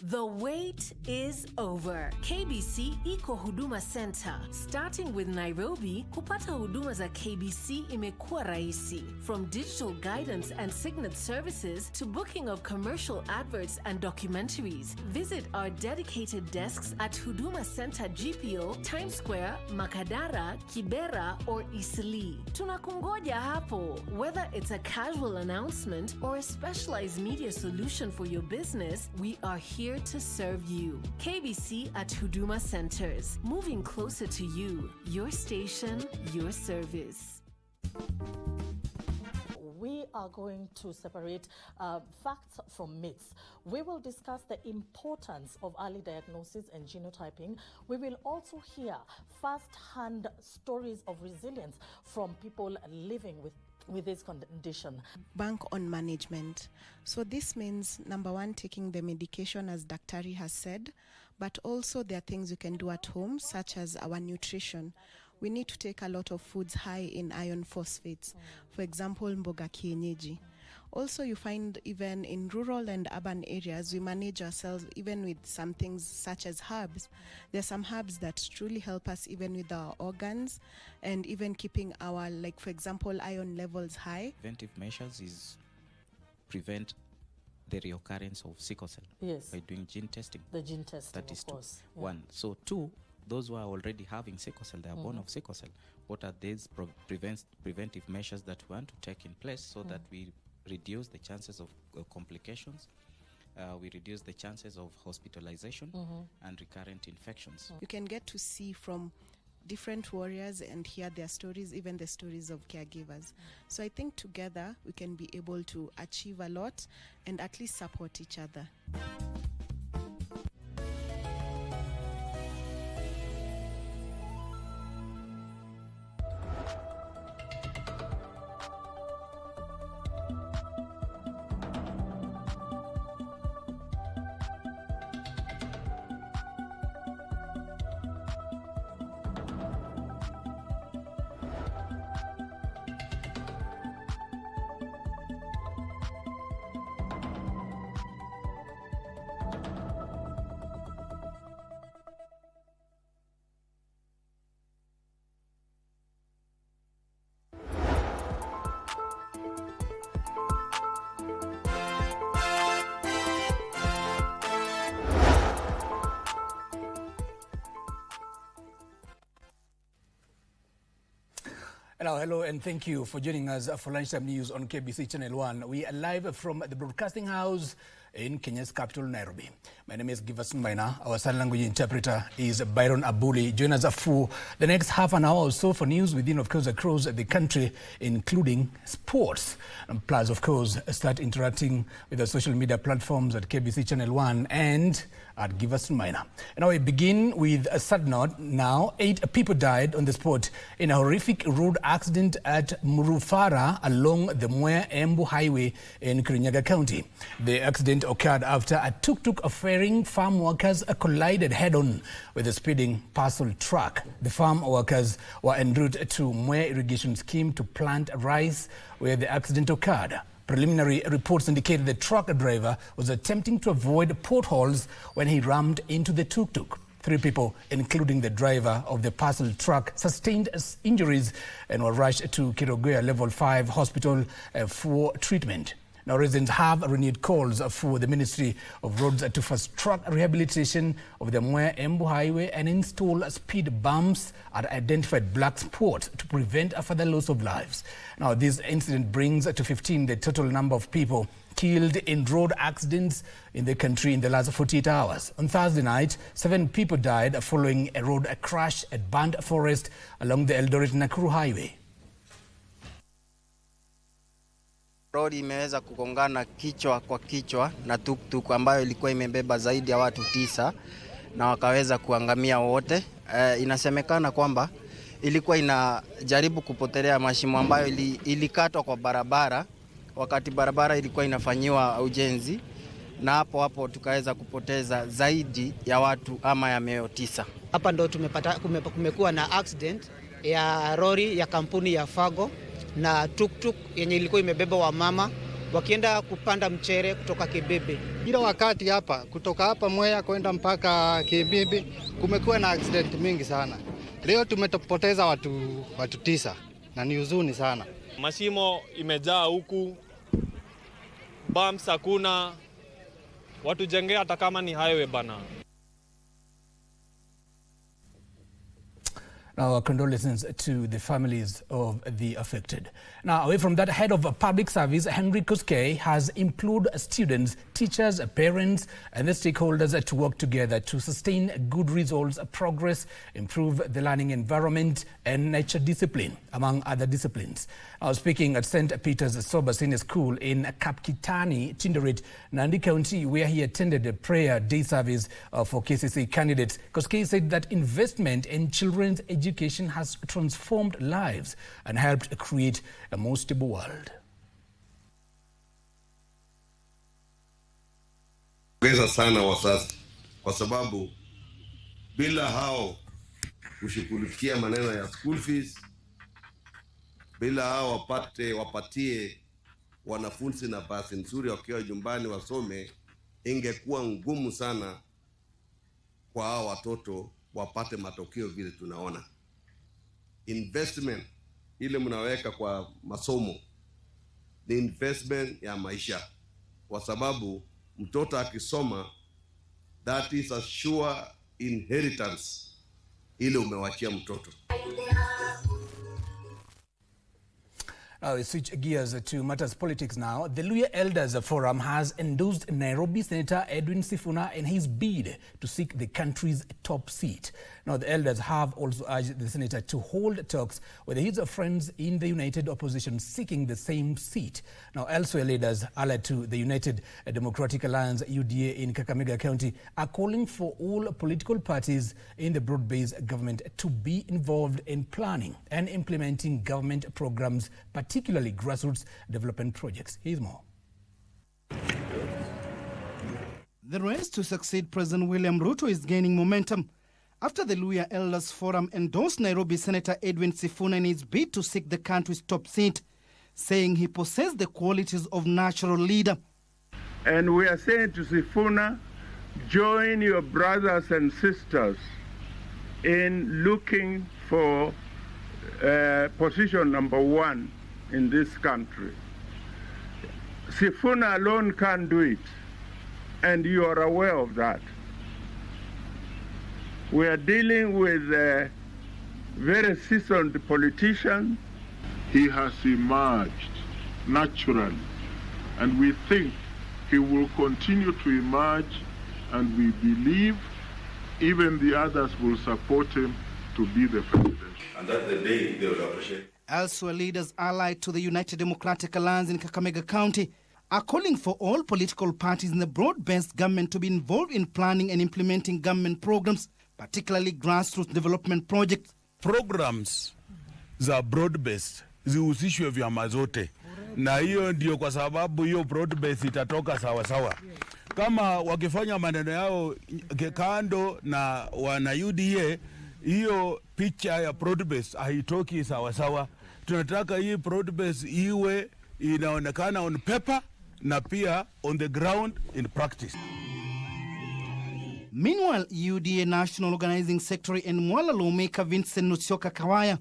The wait is over. KBC Iko Huduma Center. Starting with Nairobi, kupata huduma za KBC imekuwa rahisi. From digital guidance and signet services to booking of commercial adverts and documentaries. Visit our dedicated desks at Huduma Center GPO, Times Square, Makadara, Kibera, or Eastleigh. Tunakungoja hapo. Whether it's a casual announcement or a specialized media solution for your business, we are here to serve you. KBC at Huduma Centers, moving closer to you. Your station, your service. We are going to separate facts from myths. We will discuss the importance of early diagnosis and genotyping. We will also hear first-hand stories of resilience from people living with this condition. Bank on management. So this means, number one, taking the medication as Daktari has said, but also there are things you can do at home, such as our nutrition. We need to take a lot of foods high in iron phosphates. For example, mboga kienyeji. Also, you find even in rural and urban areas, we manage ourselves even with some things such as herbs. There are some herbs that truly help us even with our organs and even keeping our, like for example, iron levels high. Preventive measures is prevent the reoccurrence of sickle cell by doing gene testing. The gene testing, that is of course. Two. One. So two, those who are already having sickle cell, they are born of sickle cell. What are these preventive measures that we want to take in place so that we reduce the chances of complications, we reduce the chances of hospitalization and recurrent infections. You can get to see from different warriors and hear their stories, even the stories of caregivers. So I think together we can be able to achieve a lot and at least support each other. Hello, and thank you for joining us for Lunchtime News on KBC Channel 1. We are live from the Broadcasting House in Kenya's capital, Nairobi. My name is Giverson Maina. Our sign language interpreter is Byron Abuli. Join us for the next half an hour or so for news within, of course, across the country, including sports. And plus, of course, start interacting with the social media platforms at KBC Channel 1 and at Giverson Maina. And now we begin with a sad note. Now, 8 people died on the spot in a horrific road accident at Murufara along the Mwea-Embu Highway in Kirinyaga County. The accident occurred after a tuk-tuk ferrying farm workers collided head-on with a speeding parcel truck. The farm workers were en route to Mwea irrigation scheme to plant rice where the accident occurred. Preliminary reports indicated the truck driver was attempting to avoid potholes when he rammed into the tuk-tuk. 3 people, including the driver of the parcel truck, sustained injuries and were rushed to Kirogoya Level 5 Hospital for treatment. Now, residents have renewed calls for the Ministry of Roads to fast-track rehabilitation of the Mwea-Embu Highway and install speed bumps at identified black spots to prevent a further loss of lives. Now, this incident brings to 15 the total number of people killed in road accidents in the country in the last 48 hours. On Thursday night, 7 people died following a road crash at Band Forest along the Eldoret-Nakuru Highway. Lori imeweza kugongana kichwa kwa kichwa na tuk-tuk ambayo ilikuwa imebeba zaidi ya watu 9 na wakaweza kuangamia wote. Inasemekana kwamba ilikuwa inajaribu kupotelea mashimo ambayo ilikatwa kwa barabara wakati barabara ilikuwa inafanyiwa ujenzi, na hapo tukaweza kupoteza zaidi ya watu ama ya mioyo 9. Hapa ndo kumekuwa na accident ya lori ya kampuni ya Fago na tuk-tuk yenye ilikuwa imebeba wamama wakienda kupanda mchere kutoka Kibebe. Kila wakati hapa kutoka hapa Mwea kwenda mpaka Kibebe kumekuwa na accident mingi sana. Leo tumetopoteza watu 9 na ni huzuni sana. Mashimo imejaa huku, bumps hakuna, watu jengea hata kama ni highway bana. Now, our condolences to the families of the affected. Now, away from that, head of public service, Henry Koskei, has implored students, teachers, parents, and the stakeholders to work together to sustain good results, progress, improve the learning environment, and nature discipline, among other disciplines. Now, speaking at St. Peter's Sober Senior School in Kapkitani, Tinderet, Nandi County, where he attended a prayer day service for KCC candidates, Koskei said that investment in children's education has transformed lives and helped create a more stable world. Pongeza sana wazazi kwa sababu bila hao kushughulikia maneno ya school fees, bila hao wapatie wanafunzi nafasi nzuri wakiwa nyumbani wasome, ingekuwa ngumu sana kwa hao watoto wapate matokeo vile tunaona. Investment ile mnaweka kwa masomo ni investment ya maisha, kwa sababu mtoto akisoma, that is a sure inheritance ile umewachia mtoto. We switch gears to matters politics now. The Luhya Elders Forum has endorsed Nairobi Senator Edwin Sifuna in his bid to seek the country's top seat. Now, the elders have also urged the senator to hold talks with his friends in the United Opposition seeking the same seat. Now, elsewhere, leaders allied to the United Democratic Alliance UDA in Kakamega County are calling for all political parties in the broad-based government to be involved in planning and implementing government programs, particularly grassroots development projects. Here's more. The race to succeed President William Ruto is gaining momentum after the Luhya Elders Forum endorsed Nairobi Senator Edwin Sifuna in his bid to seek the country's top seat, saying he possessed the qualities of natural leader. And we are saying to Sifuna, join your brothers and sisters in looking for position number 1 in this country. Sifuna alone can't do it, and you are aware of that. We are dealing with very seasoned politicians. He has emerged naturally, and we think he will continue to emerge, and we believe even the others will support him to be the president. And that's the day they will appreciate. Elsewhere, leaders allied to the United Democratic Alliance in Kakamega County are calling for all political parties in the broad-based government to be involved in planning and implementing government programs, particularly grassroots development projects. Programs za broad-based zihusishwe vyama zote, na hiyo ndio kwa sababu hiyo broad-based itatoka sawa sawa. Kama wakifanya maneno yao kando na wana UDA, hiyo picha ya broad-based haitoki sawa sawa. Tunataka hii broad-based iwe inaonekana on paper na pia on the ground in practice. Meanwhile, UDA National Organizing Secretary and Mwala lawmaker Vincent Nutsioka Kawaya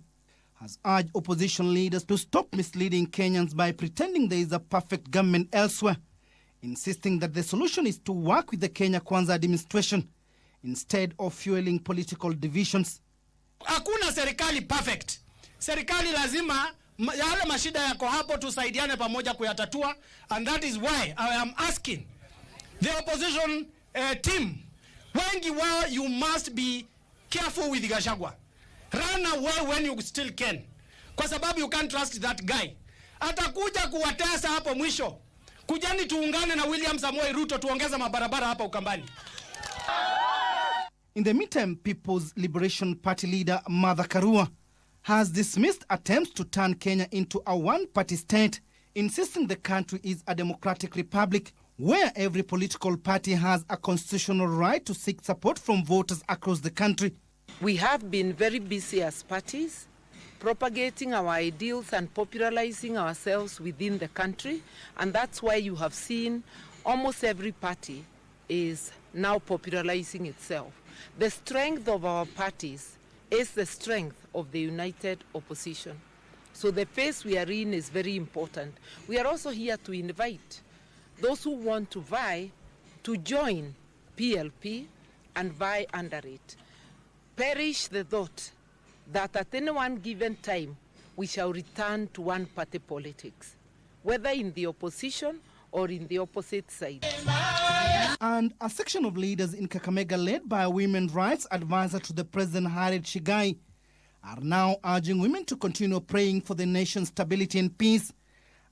has urged opposition leaders to stop misleading Kenyans by pretending there is a perfect government elsewhere, insisting that the solution is to work with the Kenya Kwanza administration instead of fueling political divisions. Hakuna serikali perfect. Serikali lazima yale mashida yako hapo tusaidiane pamoja kuyatatua, and that is why I am asking the opposition team, wengi wao, you must be careful with Gachagua. Run away when you still can, kwa sababu you can't trust that guy. Atakuja kuwatesa hapo mwisho. Kujani tuungane na William Samoei Ruto tuongeza mabarabara hapa Ukambani. In the meantime, People's Liberation Party leader Martha Karua has dismissed attempts to turn Kenya into a one-party state, insisting the country is a democratic republic where every political party has a constitutional right to seek support from voters across the country. We have been very busy as parties propagating our ideals and popularizing ourselves within the country. And that's why you have seen almost every party is now popularizing itself. The strength of our parties is the strength of the united opposition. So the phase we are in is very important. We are also here to invite those who want to vie to join PLP and vie under it. Perish the thought that at any one given time we shall return to one-party politics, whether in the opposition or in the opposite side. And a section of leaders in Kakamega, led by a women's rights advisor to the President Harriet Shigai, are now urging women to continue praying for the nation's stability and peace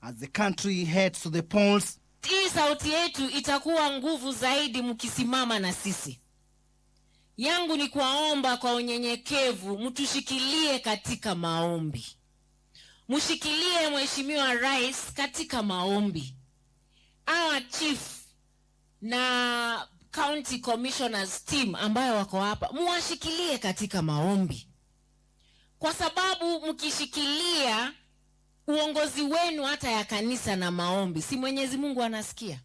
as the country heads to the polls. Hii sauti yetu itakuwa nguvu zaidi mkisimama na sisi. Yangu ni kuwaomba kwa unyenyekevu mtushikilie katika maombi. Mshikilie Mheshimiwa Rais katika maombi. Our chief na county commissioners team ambayo wako hapa, muwashikilie katika maombi. Kwa sababu mkishikilia uongozi wenu hata ya kanisa na maombi, si Mwenyezi Mungu anasikia.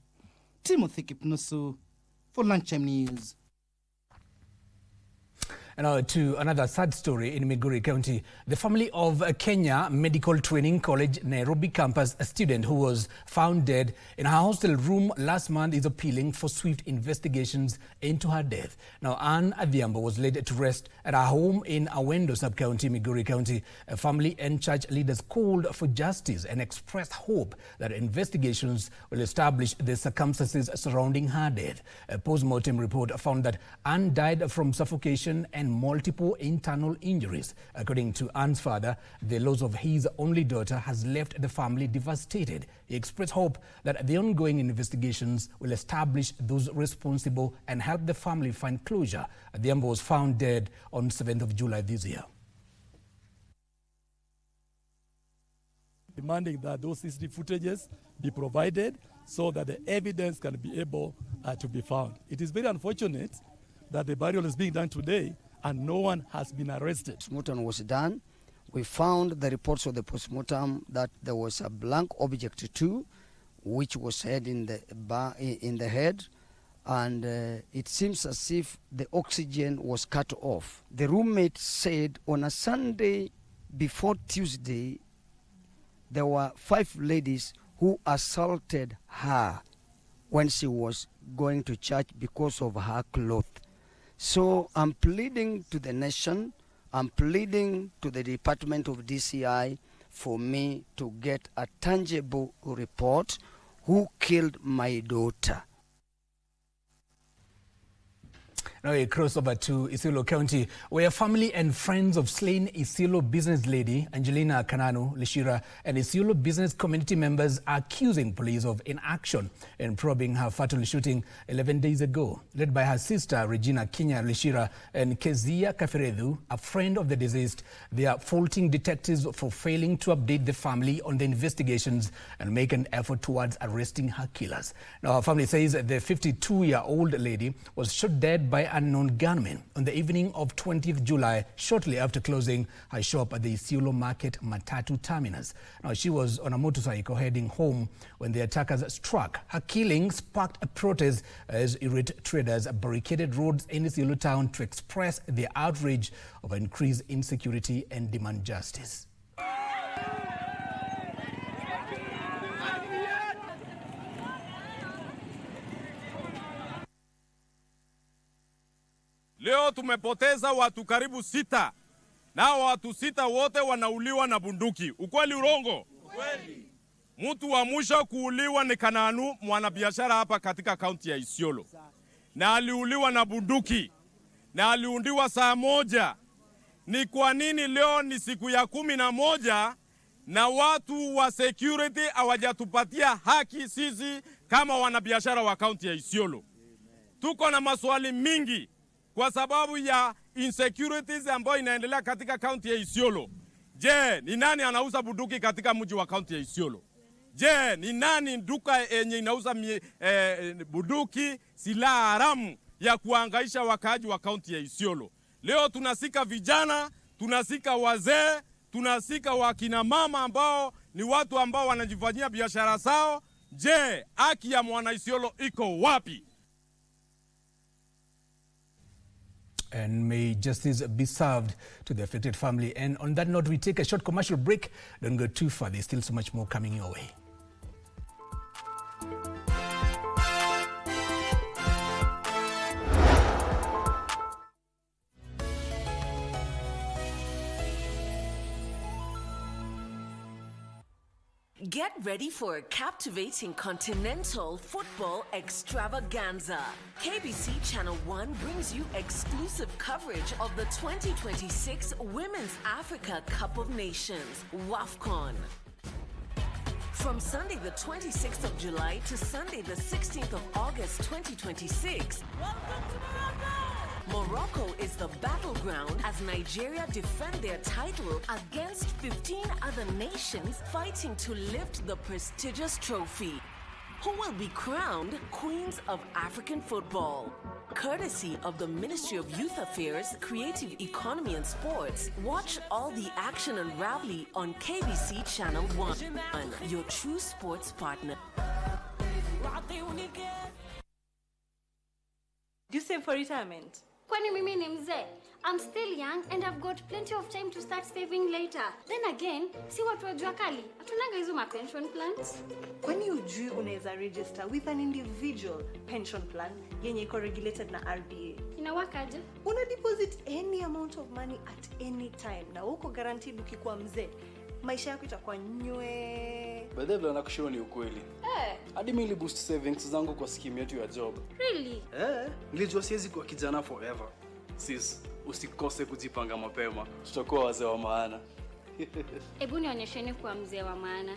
Timothy Kipnusu for Lunchtime News. And now to another sad story in Migori County. The family of a Kenya Medical Training College Nairobi campus student who was found dead in her hostel room last month is appealing for swift investigations into her death. Now, Anne Adhiambo was laid to rest at her home in Awendo sub-county, Migori County. Family and church leaders called for justice and expressed hope that investigations will establish the circumstances surrounding her death. A post-mortem report found that Anne died from suffocation and multiple internal injuries. According to Anne's father, the loss of his only daughter has left the family devastated. He expressed hope that the ongoing investigations will establish those responsible and help the family find closure. Adhiambo was found dead on 7th of July this year. Demanding that those CCTV footages be provided so that the evidence can be able to be found. It is very unfortunate that the burial is being done today and no one has been arrested. Postmortem was done. We found the reports of the postmortem that there was a blank object 2, which was head in the head, and it seems as if the oxygen was cut off. The roommate said on a Sunday before Tuesday, there were 5 ladies who assaulted her when she was going to church because of her clothes. So I'm pleading to the nation, I'm pleading to the Department of DCI for me to get a tangible report who killed my daughter. Now a crossover to Isiolo County, where family and friends of slain Isiolo business lady Angelina Kananu Lishira and Isiolo business community members are accusing police of inaction in probing her fatal shooting 11 days ago. Led by her sister Regina Kinya Lishira and Kezia Kaferedu, a friend of the deceased, they are faulting detectives for failing to update the family on the investigations and make an effort towards arresting her killers. Now her family says the 52-year-old lady was shot dead by unknown gunmen on the evening of 20th July, shortly after closing her shop at the Isiolo Market Matatu terminus. Now, she was on a motorcycle heading home when the attackers struck. Her killing sparked a protest as irate traders barricaded roads in Isiolo town to express their outrage over increased insecurity and demand justice. Leo tumepoteza watu karibu 6. Nao watu 6 wote wanauliwa na bunduki. Ukweli urongo? Ukweli. Mtu wa mwisho kuuliwa ni Kananu, mwanabiashara hapa katika kaunti ya Isiolo. Na aliuliwa na bunduki. Na aliundiwa saa 1. Ni kwa nini leo ni siku ya 11 na watu wa security hawajatupatia haki sisi kama wanabiashara wa kaunti ya Isiolo? Tuko na maswali mingi kwa sababu ya insecurities ambayo inaendelea katika kaunti ya Isiolo. Je, ni nani anauza bunduki katika mji wa kaunti ya Isiolo? Je, ni nani duka yenye inauza bunduki, silaha haramu ya kuangaisha wakaaji wa kaunti ya Isiolo? Leo tunasika vijana, tunasika wazee, tunasika wakina mama ambao ni watu ambao wanajifanyia biashara zao. Je, haki ya mwana Isiolo iko wapi? And may justice be served to the affected family. And on that note, we take a short commercial break. Don't go too far. There's still so much more coming your way. Get ready for a captivating continental football extravaganza. KBC Channel 1 brings you exclusive coverage of the 2026 Women's Africa Cup of Nations, WAFCON. From Sunday the 26th of July to Sunday the 16th of August 2026, Morocco is the battleground as Nigeria defend their title against 15 other nations fighting to lift the prestigious trophy. Who will be crowned Queens of African Football? Courtesy of the Ministry of Youth Affairs, Creative Economy and Sports. Watch all the action unraveling on KBC Channel 1, your true sports partner. Do you save for retirement? Kwani mimi ni mzee? I'm still young and I've got plenty of time to start saving later. Then again, si watu wa jua kali, hatunanga hizo ma pension plans. Kwani ujui unaweza register with an individual pension plan yenye iko regulated na RBA? Inawakaje? Una deposit any amount of money at any time na uko guaranteed ukikuwa mzee. Maisha yako itakuwa nywe. Baadaye vile kushow ni ukweli. Hadi mimi boost savings zangu kwa scheme yetu ya job. Really? Nilijua siwezi kuwa kijana forever. Sis, usikose kujipanga mapema. Tutakuwa wazee wa maana. Ebu nionyesheni kuwa mzee wa maana.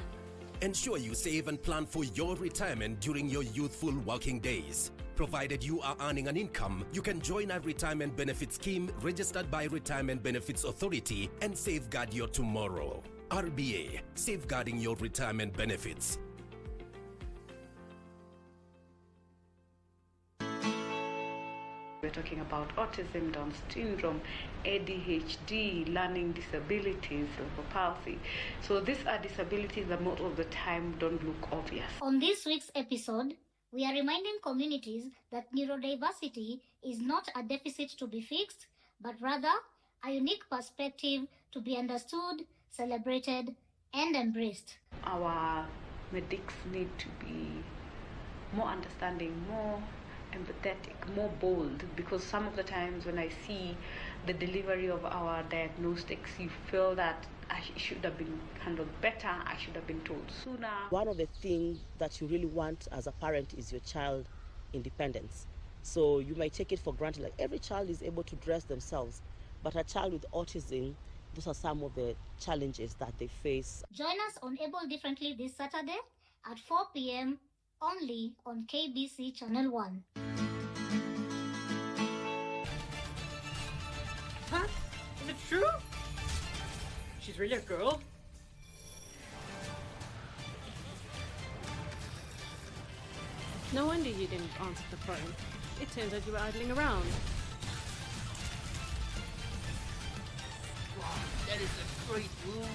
Ensure you save and plan for your retirement during your youthful working days. Provided you are earning an income, you can join a retirement benefit scheme registered by Retirement Benefits Authority and safeguard your tomorrow. RBA, safeguarding your retirement benefits. We're talking about autism, Down syndrome, ADHD, learning disabilities, cerebral palsy. So these are disabilities that most of the time don't look obvious. On this week's episode, we are reminding communities that neurodiversity is not a deficit to be fixed, but rather a unique perspective to be understood, celebrated, and embraced. Our medics need to be more understanding, more empathetic, more bold, because some of the times when I see the delivery of our diagnostics, you feel that I should have been handled better, I should have been told sooner. One of the things that you really want as a parent is your child independence. So you might take it for granted, like every child is able to dress themselves, but a child with autism, those are some of the challenges that they face. Join us on Able Differently this Saturday at 4 p.m. only on KBC Channel 1. Huh? Is it true? She's really a girl? No wonder you didn't answer the phone. It turns out you were idling around. Wow, that is a great move.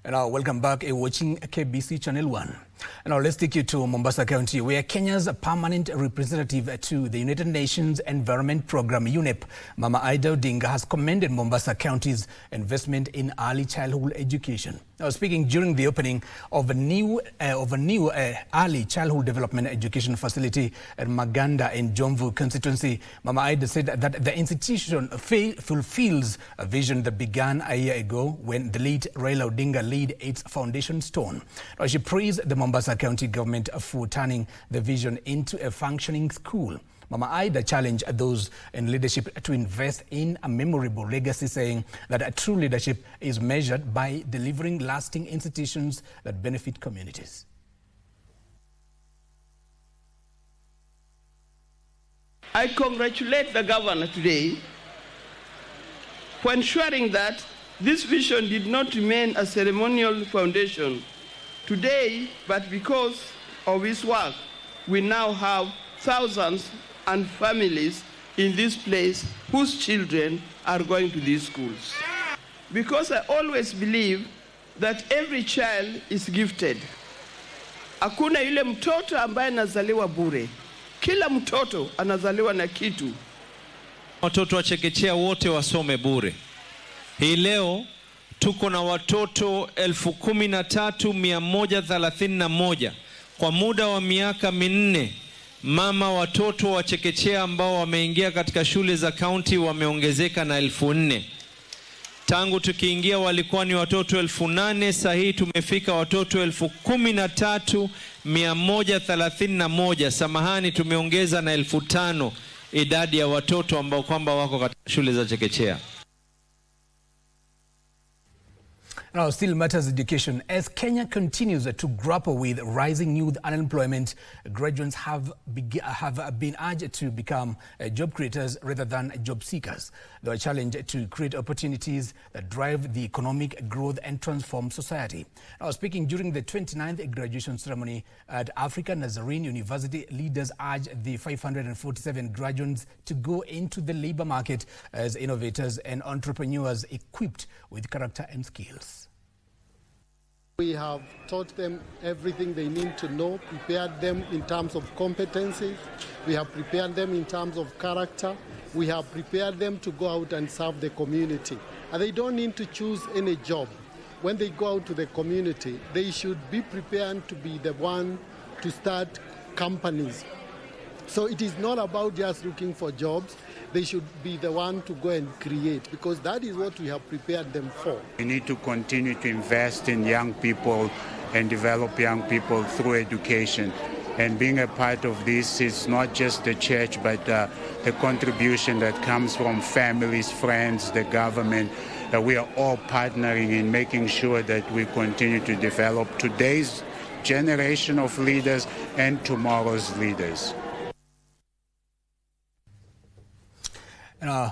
And now, welcome back. You're watching KBC Channel 1. And now let's take you to Mombasa County, where Kenya's permanent representative to the United Nations Environment Programme, UNEP, Mama Ida Odinga, has commended Mombasa County's investment in early childhood education. Now, speaking during the opening of a new early childhood development education facility at Maganda in Jomvu constituency, Mama Ida said that the institution fulfills a vision that began a year ago when the late Raila Odinga laid its foundation stone. Now, she praised the Mombasa County government for turning the vision into a functioning school. Mama Ida challenged those in leadership to invest in a memorable legacy, saying that a true leadership is measured by delivering lasting institutions that benefit communities. I congratulate the governor today for ensuring that This vision did not remain a ceremonial foundation today, but because of his work, we now have thousands and families in this place whose children are going to these schools. Because I always believe that every child is gifted. Hakuna yule mtoto ambaye anazaliwa bure. Kila mtoto anazaliwa na kitu. Watoto wa chekechea wote wasome bure. Hii leo tuko na watoto 13,131 kwa muda wa miaka minne. Mama watoto wa chekechea ambao wameingia katika shule za kaunti wameongezeka na 4,000. Tangu tukiingia walikuwa ni watoto 8,000, sasa hii tumefika watoto 13,131. Samahani, tumeongeza na 5,000 idadi ya watoto ambao kwamba wako katika shule za chekechea. Now, still matters education. As Kenya continues to grapple with rising youth unemployment, graduates have been urged to become job creators rather than job seekers. They are challenged to create opportunities that drive the economic growth and transform society. Now, speaking during the 29th graduation ceremony at African Nazarene University, leaders urged the 547 graduates to go into the labor market as innovators and entrepreneurs equipped with character and skills. We have taught them everything they need to know, prepared them in terms of competencies. We have prepared them in terms of character. We have prepared them to go out and serve the community. And they don't need to choose any job. When they go out to the community, they should be prepared to be the one to start companies. So it is not about just looking for jobs. They should be the one to go and create, because that is what we have prepared them for. We need to continue to invest in young people and develop young people through education. And being a part of this is not just the church, but the contribution that comes from families, friends, the government. We are all partnering in making sure that we continue to develop today's generation of leaders and tomorrow's leaders.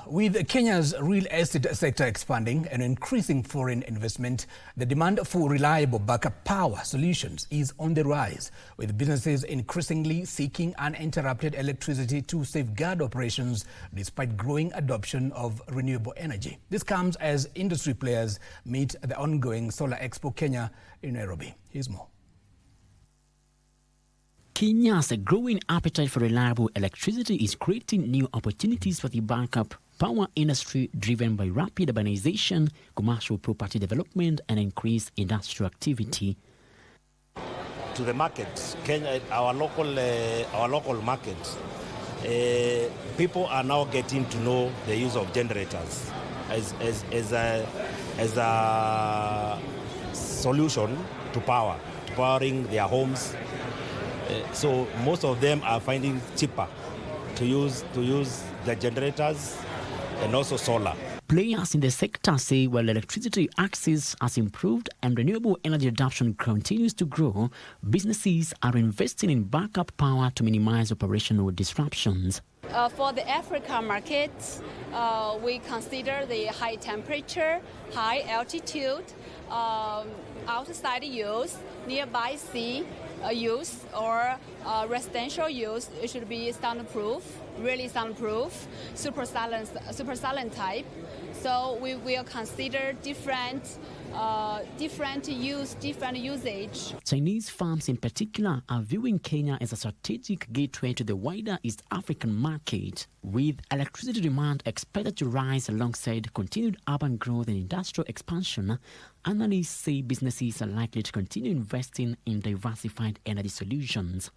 With Kenya's real estate sector expanding and increasing foreign investment, the demand for reliable backup power solutions is on the rise, with businesses increasingly seeking uninterrupted electricity to safeguard operations despite growing adoption of renewable energy. This comes as industry players meet the ongoing Solar Expo Kenya in Nairobi. Here's more. Kenya's growing appetite for reliable electricity is creating new opportunities for the backup power industry, driven by rapid urbanization, commercial property development, and increased industrial activity. To the markets, Kenya, our local markets, people are now getting to know the use of generators as a solution to powering their homes. So most of them are finding cheaper to use the generators and also solar. Players in the sector say while electricity access has improved and renewable energy adoption continues to grow, businesses are investing in backup power to minimize operational disruptions. For the African market, we consider the high temperature, high altitude, outside use, nearby sea use, or residential use. It should be soundproof, really soundproof, super silent type. So we will consider different usage. Chinese firms in particular are viewing Kenya as a strategic gateway to the wider East African market, with electricity demand expected to rise alongside continued urban growth and industrial expansion. Analysts say businesses are likely to continue investing in diversified energy solutions.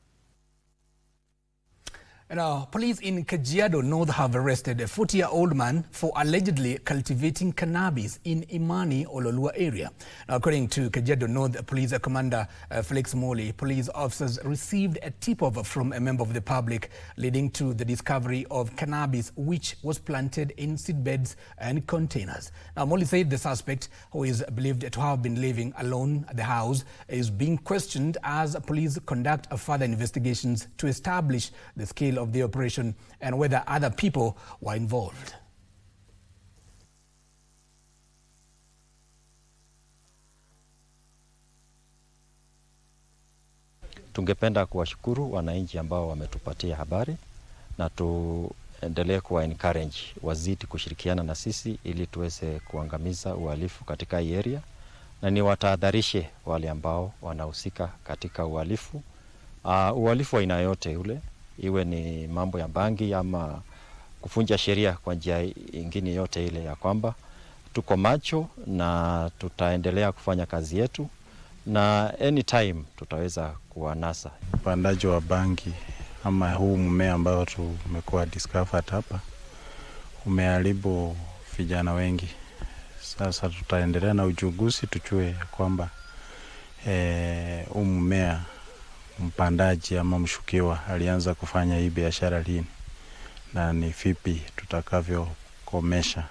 Now, police in Kajiado North have arrested a 40-year-old man for allegedly cultivating cannabis in Imani, Ololua area. Now, according to Kajiado North Police Commander Felix Moli, police officers received a tip-off from a member of the public leading to the discovery of cannabis, which was planted in seedbeds and containers. Now, Moli said the suspect, who is believed to have been living alone at the house, is being questioned as police conduct further investigations to establish the scale of the operation and whether other people were involved. tungependa kuwashukuru wananchi ambao wametupatia habari na tuendelee kuwa encourage wazidi kushirikiana na sisi ili tuweze kuangamiza uhalifu katika hii area, na ni watahadharishe wale ambao wanahusika katika uhalifu. Uhalifu wa aina yote ule, iwe ni mambo ya bangi ama kufunja sheria kwa njia nyingine yote ile, ya kwamba tuko macho na tutaendelea kufanya kazi yetu na anytime tutaweza kuwanasa. Upandaji wa bangi ama huu mmea ambao tumekuwa discovered hapa umeharibu vijana wengi. Sasa tutaendelea na uchunguzi tujue kwamba huu mmea mpandaji ama mshukiwa alianza kufanya hii biashara lini na ni vipi tutakavyokomesha.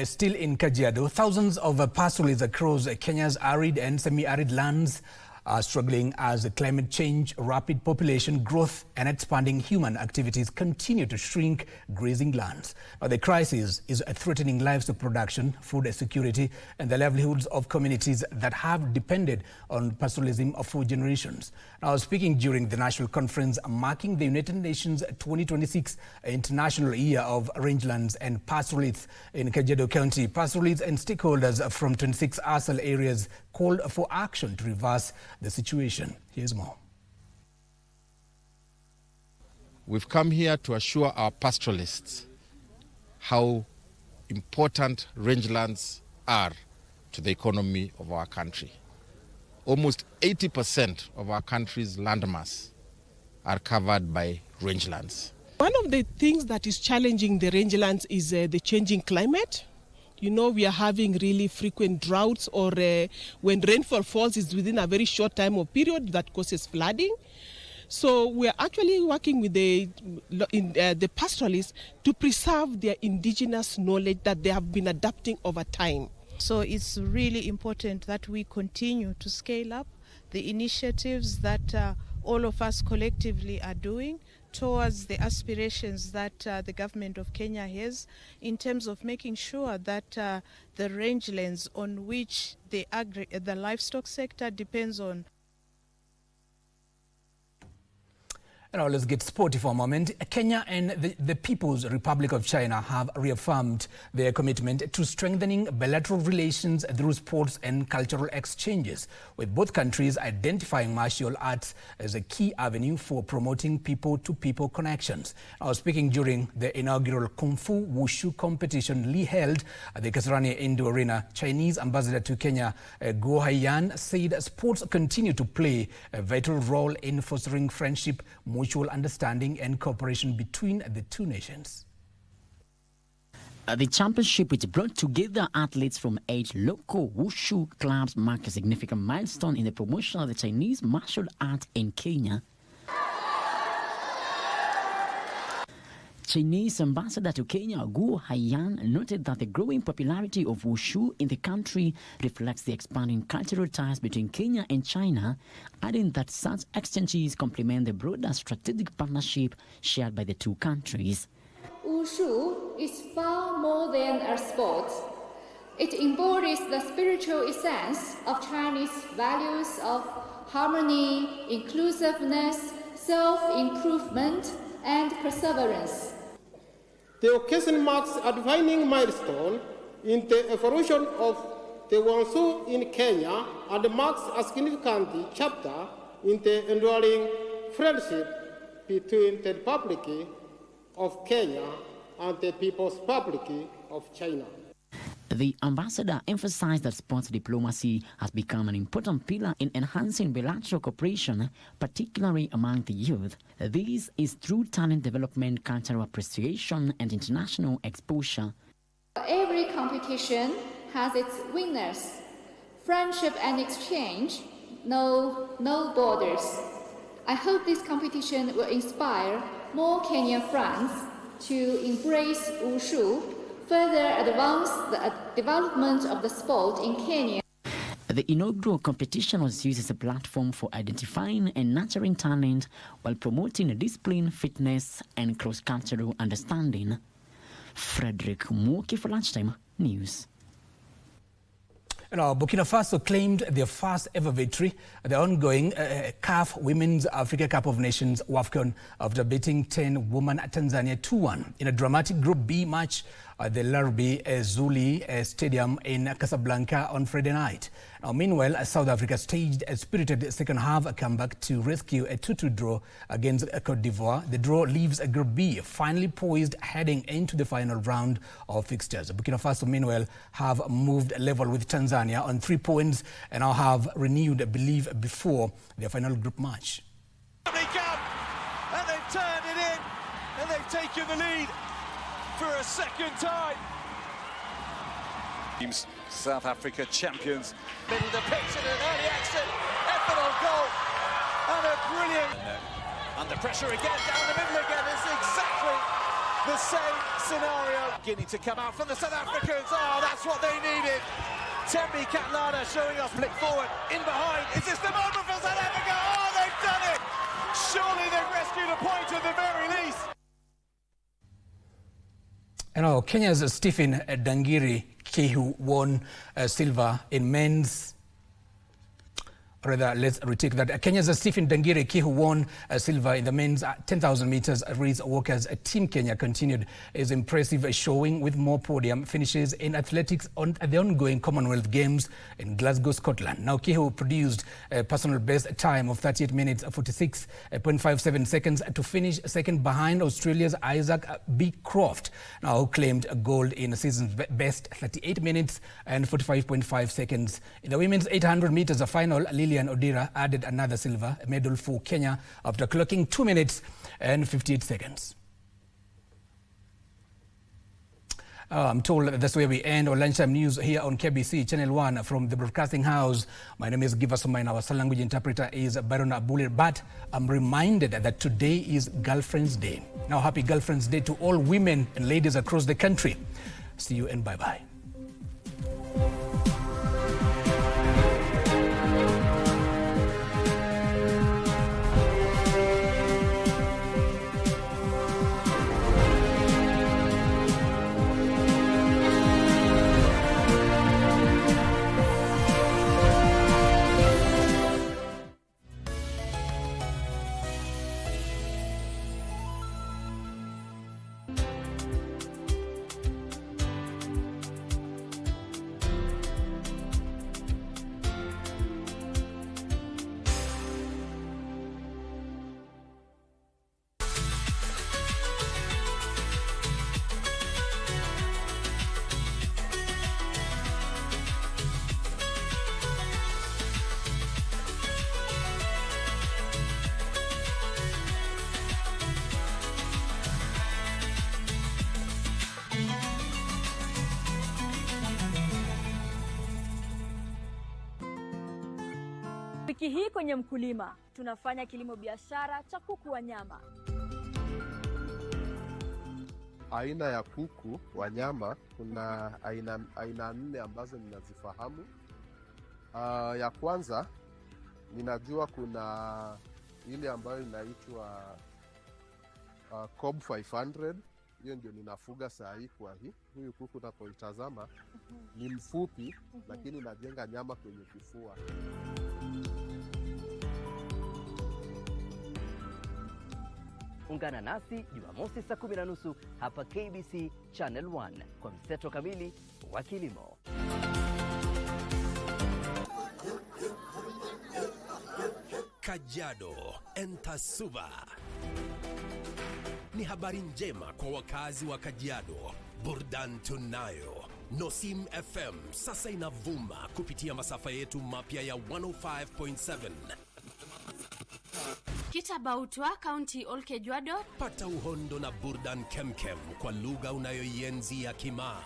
Still in Kajiado, thousands of pastoralists across Kenya's arid and semi-arid lands are struggling as climate change, rapid population growth and expanding human activities continue to shrink grazing lands. Now, the crisis is threatening livestock production, food security and the livelihoods of communities that have depended on pastoralism for generations. Now, speaking during the national conference marking the United Nations 2026 International Year of Rangelands and Pastoralists in Kajiado County, pastoralists and stakeholders from 26 ASAL areas called for action to reverse the situation. Here's more. We've come here to assure our pastoralists how important rangelands are to the economy of our country. Almost 80% of our country's landmass are covered by rangelands. One of the things that is challenging the rangelands is the changing climate. You know, we are having really frequent droughts, or when rainfall falls is within a very short time or period that causes flooding. So we are actually working with the pastoralists to preserve their indigenous knowledge that they have been adapting over time. So it's really important that we continue to scale up the initiatives that all of us collectively are doing towards the aspirations that the government of Kenya has in terms of making sure that the rangelands on which the livestock sector depends on. Now let's get sporty for a moment. Kenya and the People's Republic of China have reaffirmed their commitment to strengthening bilateral relations through sports and cultural exchanges, with both countries identifying martial arts as a key avenue for promoting people-to-people connections. Now, speaking during the inaugural Kung Fu Wushu competition held at the Kasarani Indoor Arena, Chinese ambassador to Kenya, Guo Haiyan, said sports continue to play a vital role in fostering friendship, mutual understanding and cooperation between the two nations. The championship, which brought together athletes from 8 local wushu clubs, marked a significant milestone in the promotion of the Chinese martial arts in Kenya. Chinese ambassador to Kenya, Guo Haiyan, noted that the growing popularity of wushu in the country reflects the expanding cultural ties between Kenya and China, adding that such exchanges complement the broader strategic partnership shared by the two countries. Wushu is far more than a sport. It embodies the spiritual essence of Chinese values of harmony, inclusiveness, self-improvement, and perseverance. The occasion marks a defining milestone in the evolution of the Wushu in Kenya and marks a significant chapter in the enduring friendship between the Republic of Kenya and the People's Republic of China. The ambassador emphasized that sports diplomacy has become an important pillar in enhancing bilateral cooperation, particularly among the youth. This is through talent development, cultural appreciation, and international exposure. Every competition has its winners. Friendship and exchange know no borders. I hope this competition will inspire more Kenyan friends to embrace Wushu, further advance the development of the sport in Kenya. The inaugural competition was used as a platform for identifying and nurturing talent while promoting discipline, fitness, and cross-cultural understanding. Frederick Muki for Lunchtime News. Now, Burkina Faso claimed their first ever victory at the ongoing CAF Women's Africa Cup of Nations WAFCON after beating 10-woman Tanzania 2-1 in a dramatic Group B match at the Larbi Zuli Stadium in Casablanca on Friday night. Now, meanwhile, South Africa staged a spirited second-half comeback to rescue a 2-2 draw against Cote d'Ivoire. The draw leaves Group B finally poised heading into the final round of fixtures. Burkina Faso, meanwhile, have moved level with Tanzania on 3 points and now have renewed belief before their final group match. They come, and they've turned it in, and they've taken the lead for a second time. Teams, South Africa champions. Middle of the pitch and an early exit, Ethanol goal, and a brilliant. Under pressure again, down the middle again. It's exactly the same scenario. Guinea to come out from the South Africans. Oh, that's what they needed. Tembi Katlana showing us flick forward, in behind. Is this the moment for South Africa? Oh, they've done it. Surely they've rescued a point at the very least. And Kenya's Stephen Dangiri Kihu won silver in men's. Rather, let's retake that. Kenya's Stephen Dangiri Kihu won silver in the men's 10,000 meters race walkers. Team Kenya continued its impressive showing with more podium finishes in athletics at the ongoing Commonwealth Games in Glasgow, Scotland. Now, Kihu produced a personal best time of 38 minutes 46.57 seconds to finish second behind Australia's Isaac B. Croft, now who claimed a gold in the season's best 38 minutes and 45.5 seconds. In the women's 800 meters final, Lilian Odira added another silver medal for Kenya after clocking 2 minutes and 58 seconds. I'm told that's where we end our lunchtime news here on KBC Channel 1 from the Broadcasting House. My name is Giverson. Our sign language interpreter is Baron Abule. But I'm reminded that today is Girlfriend's Day. Now, happy Girlfriend's Day to all women and ladies across the country. See you and bye-bye. Wiki hii kwenye Mkulima tunafanya kilimo biashara cha kuku wa nyama. Aina ya kuku wa nyama kuna aina 4 ambazo ninazifahamu. Ya kwanza ninajua kuna ile ambayo inaitwa Cob 500. Hiyo ndio ninafuga saa hii. Kwa hii huyu kuku unapoitazama ni mfupi lakini inajenga nyama kwenye kifua. Ungana nasi Jumamosi saa 10:30 hapa KBC Channel 1 kwa mseto kamili wa kilimo. Kajiado Entasuba. Ni habari njema kwa wakazi wa Kajiado. Burdan tunayo. Nosim FM sasa inavuma kupitia masafa yetu mapya ya 105.7. Kitabautwa County Olkejuado. Pata uhondo na burdan kemkem kwa lugha unayoienzi ya Kimaa.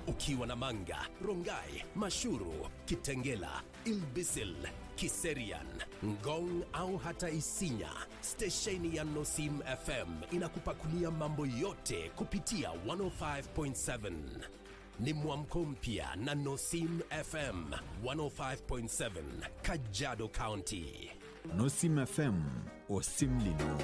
Ukiwa na Manga, Rongai, Mashuru, Kitengela, Ilbisil, Kiserian, Ngong au hata Isinya, stesheni ya Nosim FM inakupakulia mambo yote kupitia 105.7. Ni mwamko mpya na Nosim FM 105.7 Kajiado County. Nosim FM Osimlino.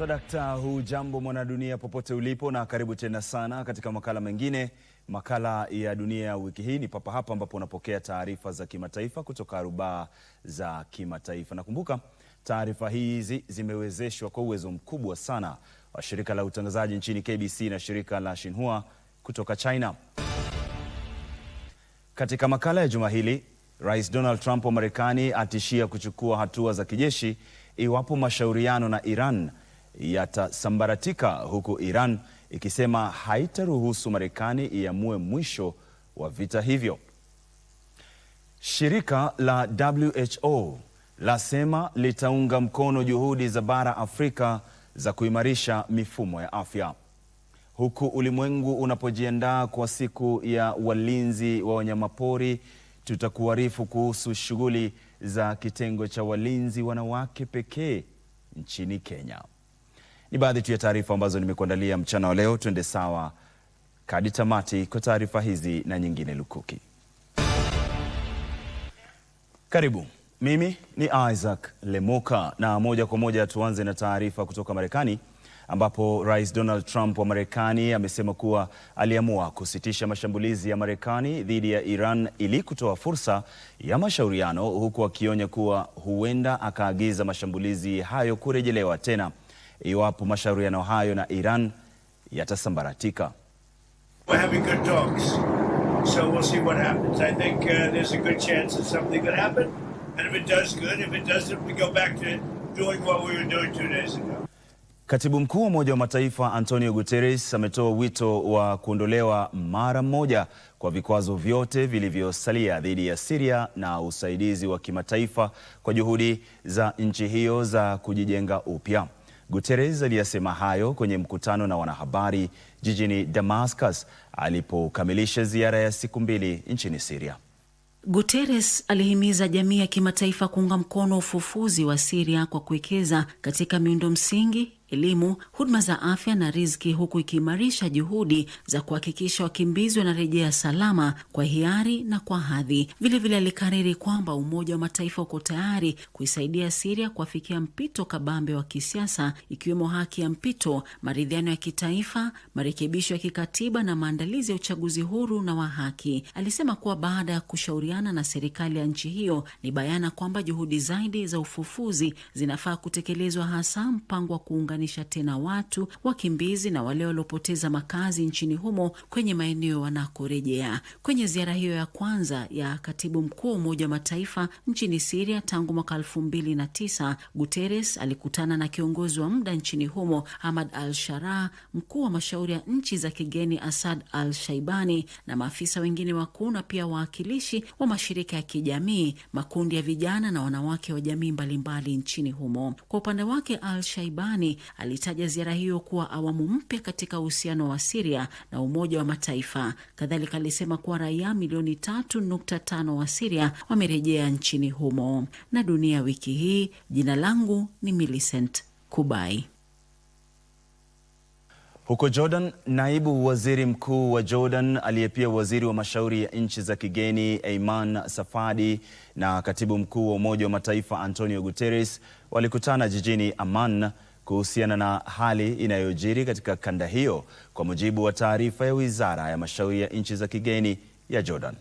Swadakta, hujambo mwanadunia popote ulipo, na karibu tena sana katika makala mengine. Makala ya dunia ya wiki hii ni papa hapa ambapo unapokea taarifa za kimataifa kutoka rubaa za kimataifa. Nakumbuka taarifa hizi zimewezeshwa kwa uwezo mkubwa sana wa shirika la utangazaji nchini KBC na shirika la Xinhua kutoka China. Katika makala ya juma hili, Rais Donald Trump wa Marekani atishia kuchukua hatua za kijeshi iwapo mashauriano na Iran yatasambaratika, huku Iran ikisema haitaruhusu Marekani iamue mwisho wa vita hivyo. Shirika la WHO lasema litaunga mkono juhudi za bara Afrika za kuimarisha mifumo ya afya. Huku ulimwengu unapojiandaa kwa siku ya walinzi wa wanyamapori, tutakuarifu kuhusu shughuli za kitengo cha walinzi wanawake pekee nchini Kenya. Ni baadhi tu ya taarifa ambazo nimekuandalia mchana wa leo. Twende sawa hadi tamati kwa taarifa hizi na nyingine lukuki. Karibu. Mimi ni Isaac Lemoka, na moja kwa moja tuanze na taarifa kutoka Marekani ambapo Rais Donald Trump wa Marekani amesema kuwa aliamua kusitisha mashambulizi ya Marekani dhidi ya Iran ili kutoa fursa ya mashauriano, huku akionya kuwa huenda akaagiza mashambulizi hayo kurejelewa tena iwapo mashauriano hayo na Iran yatasambaratika. We're having good talks, so we'll see what happens. I think there's a good chance that something could happen, and if it does, good. If it doesn't, we go back to doing what we were doing 2 days ago. Katibu mkuu wa Umoja wa Mataifa Antonio Guterres ametoa wito wa kuondolewa mara moja kwa vikwazo vyote vilivyosalia dhidi ya Syria na usaidizi wa kimataifa kwa juhudi za nchi hiyo za kujijenga upya. Guterres aliyasema hayo kwenye mkutano na wanahabari jijini Damascus alipokamilisha ziara ya siku 2 nchini Syria. Guterres alihimiza jamii ya kimataifa kuunga mkono ufufuzi wa Syria kwa kuwekeza katika miundo msingi, elimu, huduma za afya na riziki, huku ikiimarisha juhudi za kuhakikisha wakimbizi wanarejea salama kwa hiari na kwa hadhi. Vilevile alikariri kwamba Umoja wa Mataifa uko tayari kuisaidia Syria kuafikia mpito kabambe wa kisiasa, ikiwemo haki ya mpito, maridhiano ya kitaifa, marekebisho ya kikatiba na maandalizi ya uchaguzi huru na wa haki. Alisema kuwa baada ya kushauriana na serikali ya nchi hiyo, ni bayana kwamba juhudi zaidi za ufufuzi zinafaa kutekelezwa, hasa mpango wa kuunganisha tena watu, wakimbizi na wale waliopoteza makazi nchini humo kwenye maeneo wanakorejea. Kwenye ziara hiyo ya kwanza ya katibu mkuu wa Umoja wa Mataifa nchini Syria tangu mwaka 2009, Guterres alikutana na kiongozi wa muda nchini humo Ahmad al-Sharaa, mkuu wa mashauri ya nchi za kigeni Asad al-Shaibani na maafisa wengine wakuu, na pia wawakilishi wa mashirika ya kijamii, makundi ya vijana na wanawake wa jamii mbalimbali nchini humo. Kwa upande wake, al-Shaibani alitaja ziara hiyo kuwa awamu mpya katika uhusiano wa Syria na Umoja wa Mataifa. Kadhalika alisema kuwa raia milioni 3.5 wa Syria wamerejea nchini humo. Na dunia wiki hii, jina langu ni Millicent Kubai. Huko Jordan, naibu waziri mkuu wa Jordan aliyepia waziri wa mashauri ya nchi za kigeni Ayman Safadi na katibu mkuu wa Umoja wa Mataifa Antonio Guterres walikutana jijini Amman kuhusiana na hali inayojiri katika kanda hiyo, kwa mujibu wa taarifa ya Wizara ya Mashauri ya Nchi za Kigeni ya Jordan.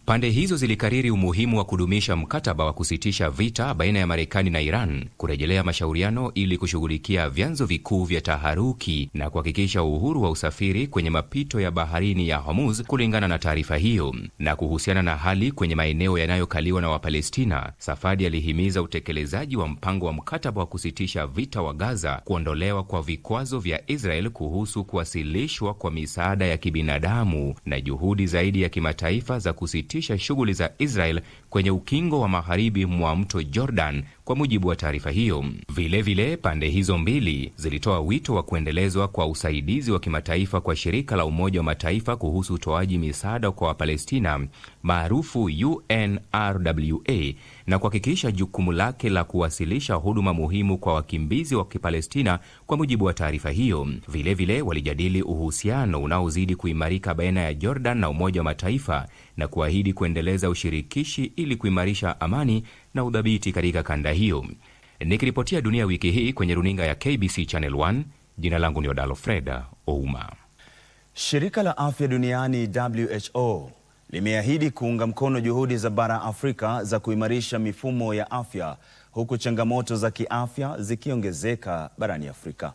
Pande hizo zilikariri umuhimu wa kudumisha mkataba wa kusitisha vita baina ya Marekani na Iran, kurejelea mashauriano ili kushughulikia vyanzo vikuu vya taharuki na kuhakikisha uhuru wa usafiri kwenye mapito ya baharini ya Hormuz, kulingana na taarifa hiyo. Na kuhusiana na hali kwenye maeneo yanayokaliwa na Wapalestina, Safadi alihimiza utekelezaji wa mpango wa mkataba wa kusitisha vita wa Gaza, kuondolewa kwa vikwazo vya Israel kuhusu kuwasilishwa kwa misaada ya kibinadamu na juhudi zaidi ya kimataifa za kusitisha shughuli za Israel kwenye ukingo wa magharibi mwa mto Jordan, kwa mujibu wa taarifa hiyo. Vilevile, pande hizo mbili zilitoa wito wa kuendelezwa kwa usaidizi wa kimataifa kwa shirika la Umoja wa Mataifa kuhusu utoaji misaada kwa Wapalestina maarufu UNRWA, na kuhakikisha jukumu lake la kuwasilisha huduma muhimu kwa wakimbizi wa Kipalestina, kwa mujibu wa taarifa hiyo. Vilevile walijadili uhusiano unaozidi kuimarika baina ya Jordan na Umoja wa Mataifa na kuahidi kuendeleza ushirikishi ili kuimarisha amani na udhabiti katika kanda hiyo. Nikiripotia Dunia Wiki Hii kwenye runinga ya KBC Channel 1, jina langu ni Odalo Freda Ouma. Shirika la Afya Duniani WHO limeahidi kuunga mkono juhudi za bara Afrika za kuimarisha mifumo ya afya huku changamoto za kiafya zikiongezeka barani Afrika.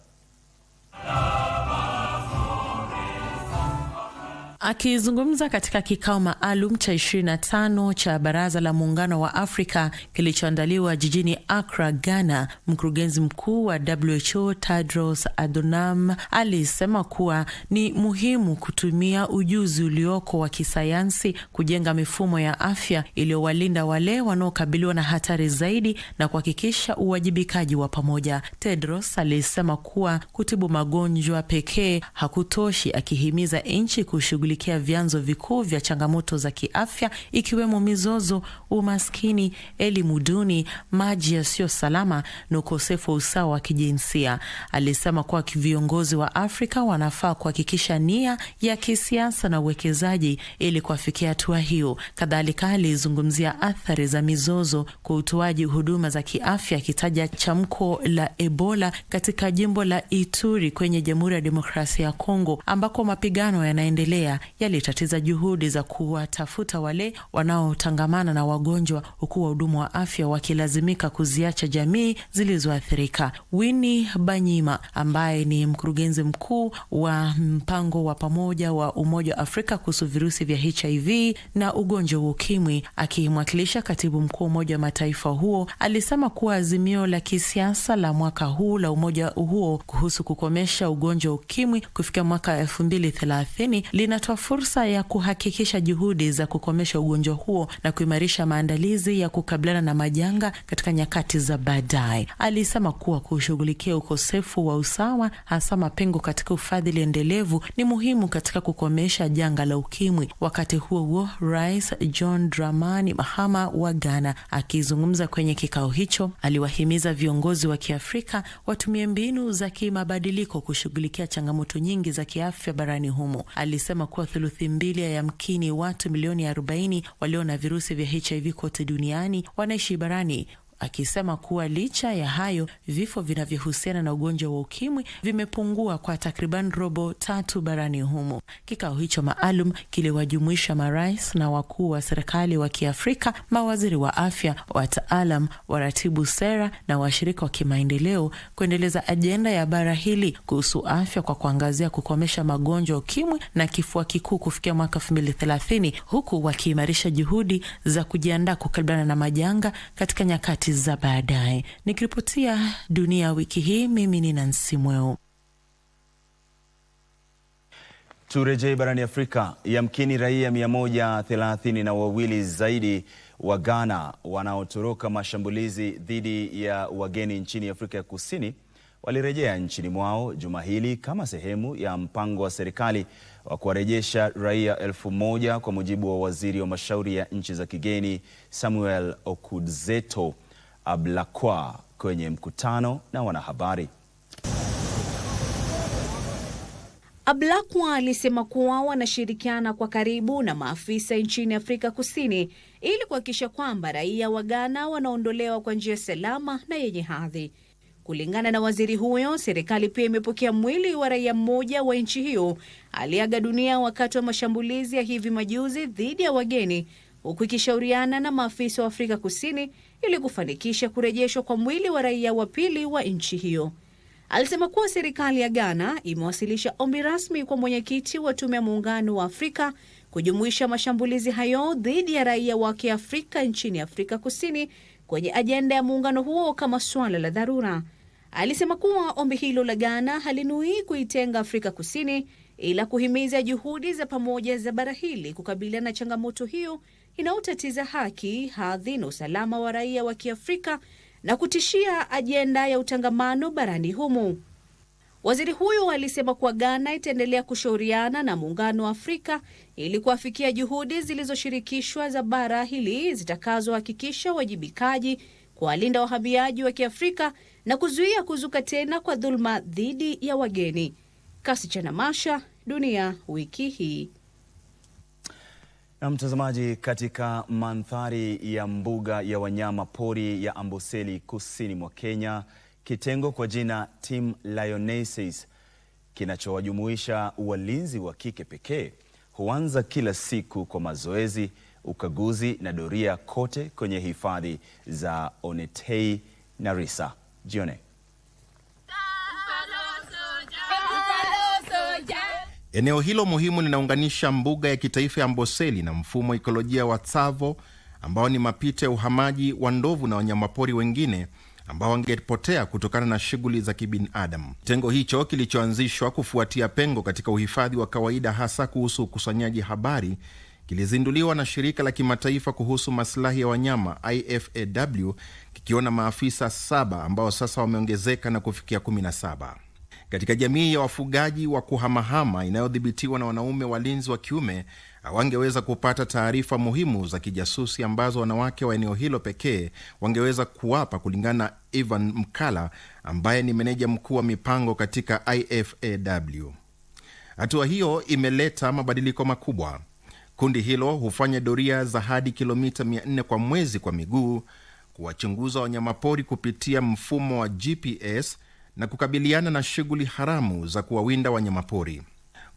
Akizungumza katika kikao maalum cha 25 cha Baraza la Muungano wa Afrika kilichoandaliwa jijini Accra, Ghana, mkurugenzi mkuu wa WHO Tedros Adhanom alisema kuwa ni muhimu kutumia ujuzi ulioko wa kisayansi kujenga mifumo ya afya iliyowalinda wale wanaokabiliwa na hatari zaidi na kuhakikisha uwajibikaji wa pamoja. Tedros alisema kuwa kutibu magonjwa pekee hakutoshi, akihimiza nchi kushughulikia vyanzo vikuu vya changamoto za kiafya ikiwemo mizozo, umaskini, elimu duni, maji yasiyo salama na ukosefu wa usawa wa kijinsia. Alisema kuwa viongozi wa Afrika wanafaa kuhakikisha nia ya kisiasa na uwekezaji ili kufikia hatua hiyo. Kadhalika alizungumzia athari za mizozo kwa utoaji huduma za kiafya, akitaja chamko la Ebola katika jimbo la Ituri kwenye Jamhuri ya Demokrasia ya Kongo ambako mapigano yanaendelea yalitatiza juhudi za kuwatafuta wale wanaotangamana na wagonjwa, huku wahudumu wa afya wakilazimika kuziacha jamii zilizoathirika. Winnie Banyima ambaye ni mkurugenzi mkuu wa mpango wa pamoja wa Umoja wa Afrika kuhusu virusi vya HIV na ugonjwa wa ukimwi, akimwakilisha katibu mkuu Umoja wa Mataifa huo, alisema kuwa azimio la kisiasa la mwaka huu la umoja huo kuhusu kukomesha ugonjwa wa ukimwi kufikia mwaka 2030 linatoa fursa ya kuhakikisha juhudi za kukomesha ugonjwa huo na kuimarisha maandalizi ya kukabiliana na majanga katika nyakati za baadaye. Alisema kuwa kushughulikia ukosefu wa usawa, hasa mapengo katika ufadhili endelevu, ni muhimu katika kukomesha janga la ukimwi. Wakati huo Rais John Dramani Mahama wa Ghana akizungumza kwenye kikao hicho, aliwahimiza viongozi wa Kiafrika watumie mbinu za kimabadiliko kushughulikia changamoto nyingi za kiafya barani humo. Alisema kuwa thuluthi mbili ya yamkini watu milioni 40 walio na virusi vya HIV kote duniani wanaishi barani, akisema kuwa licha ya hayo, vifo vinavyohusiana na ugonjwa wa ukimwi vimepungua kwa takriban 3/4 barani humo. Kikao hicho maalum kiliwajumuisha marais na wakuu wa serikali wa Kiafrika, mawaziri wa afya, wataalam, waratibu sera na washirika wa kimaendeleo kuendeleza ajenda ya bara hili kuhusu afya kwa kuangazia kukomesha magonjwa ukimwi na kifua kikuu kufikia mwaka 2030, huku wakiimarisha juhudi za kujiandaa kukabiliana na majanga katika nyakati za baadaye. Nikiripotia Dunia Wiki Hii, mimi ni Nancy Mweo. Turejee barani Afrika. Yamkini raia 132 zaidi wa Ghana wanaotoroka mashambulizi dhidi ya wageni nchini Afrika ya Kusini walirejea nchini mwao juma hili kama sehemu ya mpango wa serikali wa kuwarejesha raia 1000 kwa mujibu wa waziri wa mashauri ya nchi za kigeni Samuel Okudzeto Ablakwa kwenye mkutano na wanahabari. Ablakwa alisema kuwa wanashirikiana kwa karibu na maafisa nchini Afrika Kusini ili kuhakikisha kwamba raia wa Ghana wanaondolewa kwa njia salama na yenye hadhi. Kulingana na waziri huyo, serikali pia imepokea mwili wa raia mmoja wa nchi hiyo aliaga dunia wakati wa mashambulizi ya hivi majuzi dhidi ya wageni, huku ikishauriana na maafisa wa Afrika Kusini ili kufanikisha kurejeshwa kwa mwili wa raia wa pili wa nchi hiyo. Alisema kuwa serikali ya Ghana imewasilisha ombi rasmi kwa mwenyekiti wa Tume ya Muungano wa Afrika kujumuisha mashambulizi hayo dhidi ya raia wa Kiafrika nchini Afrika Kusini kwenye ajenda ya muungano huo kama swala la dharura. Alisema kuwa ombi hilo la Ghana halinui kuitenga Afrika Kusini, ila kuhimiza juhudi za pamoja za bara hili kukabiliana na changamoto hiyo inaotatiza haki, hadhi na usalama wa raia wa Kiafrika na kutishia ajenda ya utangamano barani humo. Waziri huyo alisema kuwa Ghana itaendelea kushauriana na Muungano wa Afrika ili kuafikia juhudi zilizoshirikishwa za bara hili zitakazohakikisha wajibikaji, kuwalinda wahamiaji wa Kiafrika na kuzuia kuzuka tena kwa dhulma dhidi ya wageni. Kasi cha Namasha, Dunia Wiki Hii. Na mtazamaji, katika mandhari ya mbuga ya wanyama pori ya Amboseli kusini mwa Kenya, kitengo kwa jina Team Lionesses kinachowajumuisha walinzi wa kike pekee huanza kila siku kwa mazoezi, ukaguzi na doria kote kwenye hifadhi za Onetei na Risa. Jione. Eneo hilo muhimu linaunganisha mbuga ya kitaifa ya Amboseli na mfumo ekolojia wa Tsavo, ambao ni mapito ya uhamaji wa ndovu na wanyamapori wengine ambao wangepotea kutokana na shughuli za kibinadamu. Kitengo hicho kilichoanzishwa kufuatia pengo katika uhifadhi wa kawaida, hasa kuhusu ukusanyaji habari, kilizinduliwa na shirika la kimataifa kuhusu maslahi ya wanyama IFAW, kikiona maafisa 7 ambao sasa wameongezeka na kufikia 17. Katika jamii ya wafugaji wa kuhamahama inayodhibitiwa na wanaume walinzi wa kiume, hawangeweza kupata taarifa muhimu za kijasusi ambazo wanawake wa eneo hilo pekee wangeweza kuwapa, kulingana na Ivan Mkala ambaye ni meneja mkuu wa mipango katika IFAW. Hatua hiyo imeleta mabadiliko makubwa. Kundi hilo hufanya doria za hadi kilomita 400 kwa mwezi kwa miguu, kuwachunguza wanyamapori kupitia mfumo wa GPS na kukabiliana na shughuli haramu za kuwawinda wanyamapori.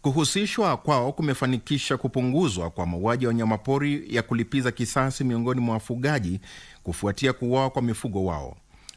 Kuhusishwa kwao kumefanikisha kupunguzwa kwa mauaji ya wanyamapori ya kulipiza kisasi miongoni mwa wafugaji kufuatia kuuawa kwa mifugo wao.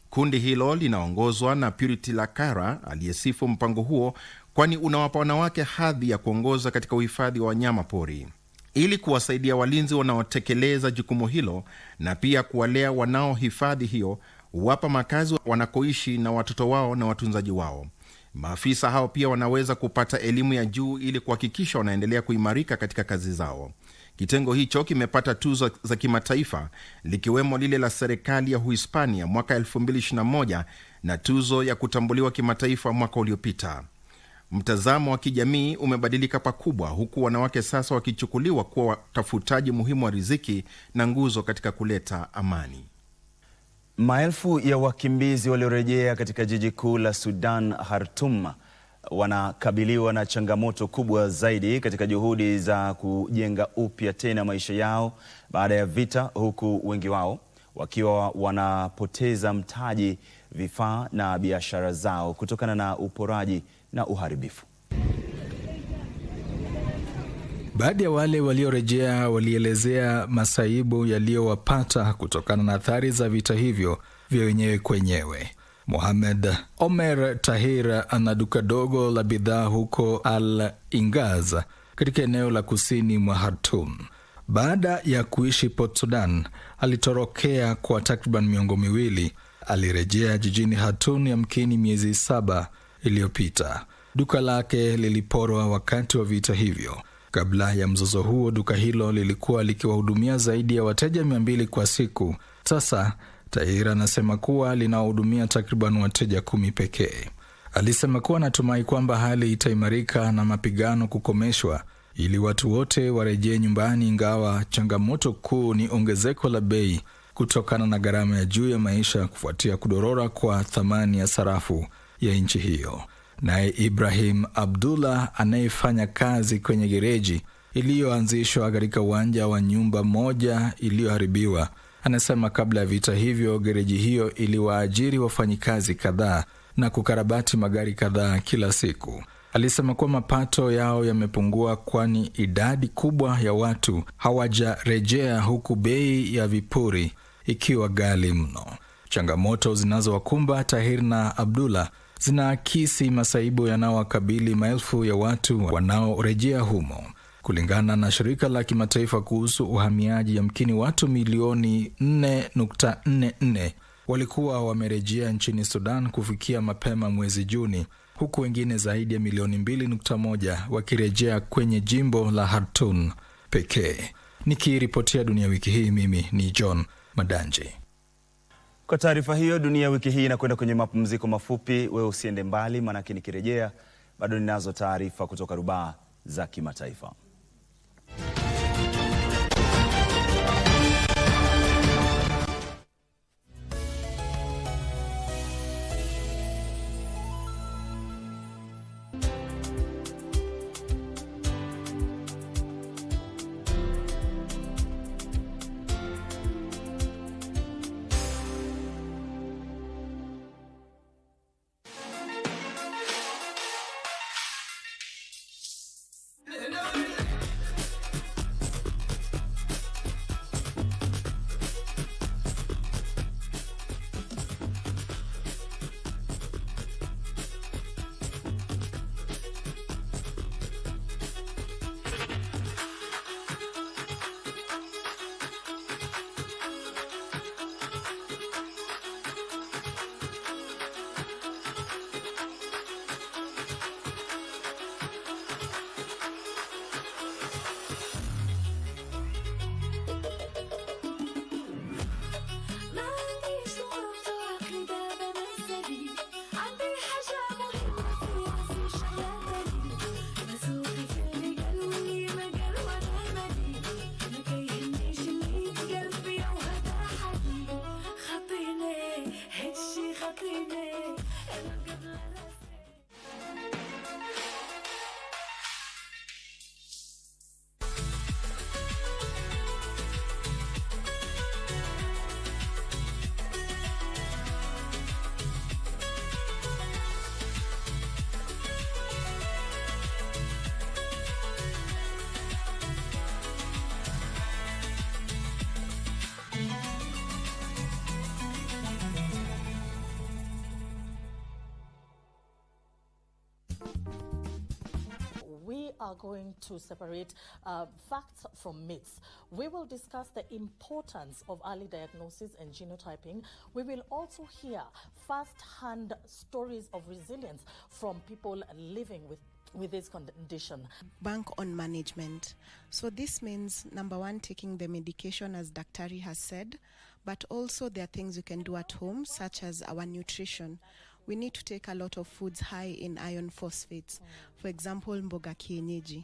Kundi hilo linaongozwa na Purity Lakara aliyesifu mpango huo, kwani unawapa wanawake hadhi ya kuongoza katika uhifadhi wa wanyamapori. Ili kuwasaidia walinzi wanaotekeleza jukumu hilo na pia kuwalea wanaohifadhi hiyo, huwapa makazi wanakoishi na watoto wao na watunzaji wao. Maafisa hao pia wanaweza kupata elimu ya juu ili kuhakikisha wanaendelea kuimarika katika kazi zao. Kitengo hicho kimepata tuzo za kimataifa, likiwemo lile la serikali ya Uhispania mwaka 2021 na tuzo ya kutambuliwa kimataifa mwaka uliopita. Mtazamo wa kijamii umebadilika pakubwa, huku wanawake sasa wakichukuliwa kuwa watafutaji muhimu wa riziki na nguzo katika kuleta amani. Maelfu ya wakimbizi waliorejea katika jiji kuu la Sudan, Khartoum, wanakabiliwa na changamoto kubwa zaidi katika juhudi za kujenga upya tena maisha yao baada ya vita, huku wengi wao wakiwa wanapoteza mtaji, vifaa na biashara zao kutokana na uporaji na uharibifu. Baadhi ya wale waliorejea walielezea masaibu yaliyowapata kutokana na athari za vita hivyo vya wenyewe kwenyewe. Mohamed Omer Tahir ana duka dogo la bidhaa huko Al-Ingaz katika eneo la kusini mwa Khartoum. Baada ya kuishi Port Sudan, alitorokea kwa takriban miongo miwili. Alirejea jijini Khartoum yamkini miezi 7 iliyopita. Duka lake liliporwa wakati wa vita hivyo. Kabla ya mzozo huo, duka hilo lilikuwa likiwahudumia zaidi ya wateja 200 kwa siku. Sasa Tahira anasema kuwa linawahudumia takriban wateja 10 pekee. Alisema kuwa anatumai kwamba hali itaimarika na mapigano kukomeshwa ili watu wote warejee nyumbani, ingawa changamoto kuu ni ongezeko la bei kutokana na gharama ya juu ya maisha kufuatia kudorora kwa thamani ya sarafu ya nchi hiyo. Naye Ibrahim Abdullah anayefanya kazi kwenye gereji iliyoanzishwa katika uwanja wa nyumba moja iliyoharibiwa, anasema kabla ya vita hivyo gereji hiyo iliwaajiri wafanyikazi kadhaa na kukarabati magari kadhaa kila siku. Alisema kuwa mapato yao yamepungua kwani idadi kubwa ya watu hawajarejea, huku bei ya vipuri ikiwa ghali mno. Changamoto zinazowakumba Tahir na Abdullah zinaakisi masaibu yanayowakabili maelfu ya watu wanaorejea humo. Kulingana na shirika la kimataifa kuhusu uhamiaji, yamkini watu milioni 4.44 walikuwa wamerejea nchini Sudan kufikia mapema mwezi Juni, huku wengine zaidi ya milioni 2.1 wakirejea kwenye jimbo la Khartoum pekee. Nikiripotia Dunia Wiki Hii, mimi ni John Madanji. Kwa taarifa hiyo, Dunia Wiki Hii inakwenda kwenye mapumziko mafupi. Wewe usiende mbali, manake nikirejea bado ninazo taarifa kutoka rubaa za kimataifa. are going to separate facts from myths. We will discuss the importance of early diagnosis and genotyping. We will also hear first-hand stories of resilience from people living with this condition. Bank on management. So this means, number one, taking the medication as Daktari has said, but also there are things you can do at home, such as our nutrition. We need to take a lot of foods high in iron phosphates. For example, mboga kienyeji.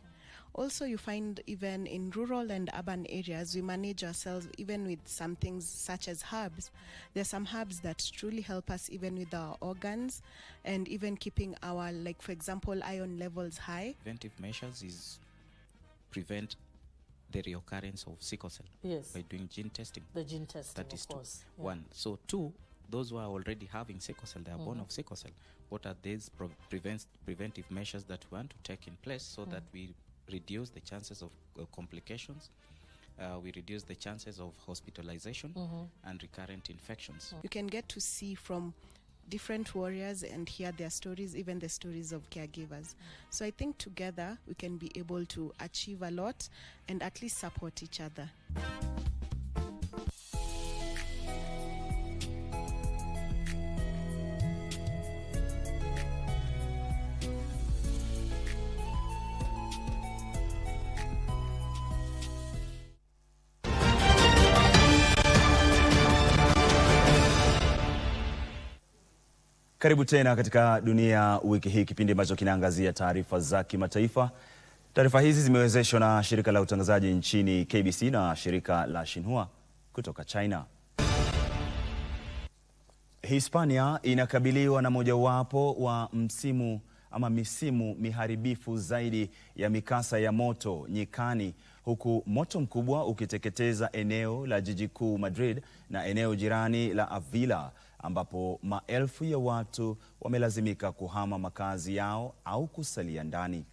Also, you find even in rural and urban areas, we manage ourselves even with some things such as herbs. There are some herbs that truly help us even with our organs and even keeping our, like for example, iron levels high. Preventive measures is prevent the reoccurrence of sickle cell by doing gene testing. The gene testing, that is of course. Two. One. So two, those who are already having sickle cell, they are born of sickle cell. What are these preventive measures that we want to take in place so that we reduce the chances of complications, we reduce the chances of hospitalization and recurrent infections. You can get to see from different warriors and hear their stories, even the stories of caregivers. So I think together we can be able to achieve a lot and at least support each other. Karibu tena katika Dunia Wiki Hii, kipindi ambacho kinaangazia taarifa za kimataifa. Taarifa hizi zimewezeshwa na shirika la utangazaji nchini KBC na shirika la Xinhua kutoka China. Hispania inakabiliwa na mojawapo wa misimu miharibifu zaidi ya mikasa ya moto nyikani, huku moto mkubwa ukiteketeza eneo la jiji kuu Madrid na eneo jirani la Avila, ambapo maelfu ya watu wamelazimika kuhama makazi yao au kusalia ndani.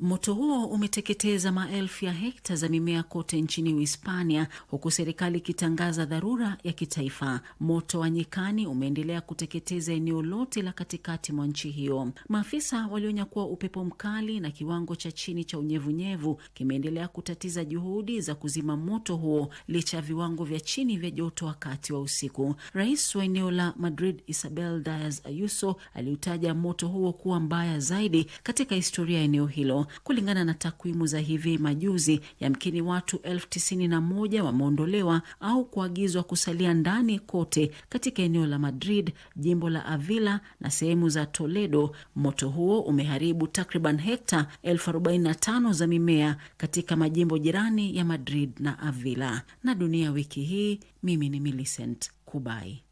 Moto huo umeteketeza maelfu ya hekta za mimea kote nchini Hispania, huku serikali ikitangaza dharura ya kitaifa. Moto wa nyikani umeendelea kuteketeza eneo lote la katikati mwa nchi hiyo. Maafisa walionya kuwa upepo mkali na kiwango cha chini cha unyevunyevu kimeendelea kutatiza juhudi za kuzima moto huo licha ya viwango vya chini vya joto wakati wa usiku. Rais wa eneo la Madrid, Isabel Díaz Ayuso, aliutaja moto huo kuwa mbaya zaidi katika historia ya eneo hilo. Kulingana na takwimu za hivi majuzi, yamkini watu 91,000 wameondolewa au kuagizwa kusalia ndani kote katika eneo la Madrid, jimbo la Avila na sehemu za Toledo. Moto huo umeharibu takriban hekta 45,000 za mimea katika majimbo jirani ya Madrid na Avila. Na Dunia Wiki Hii, mimi ni Millicent Kubai.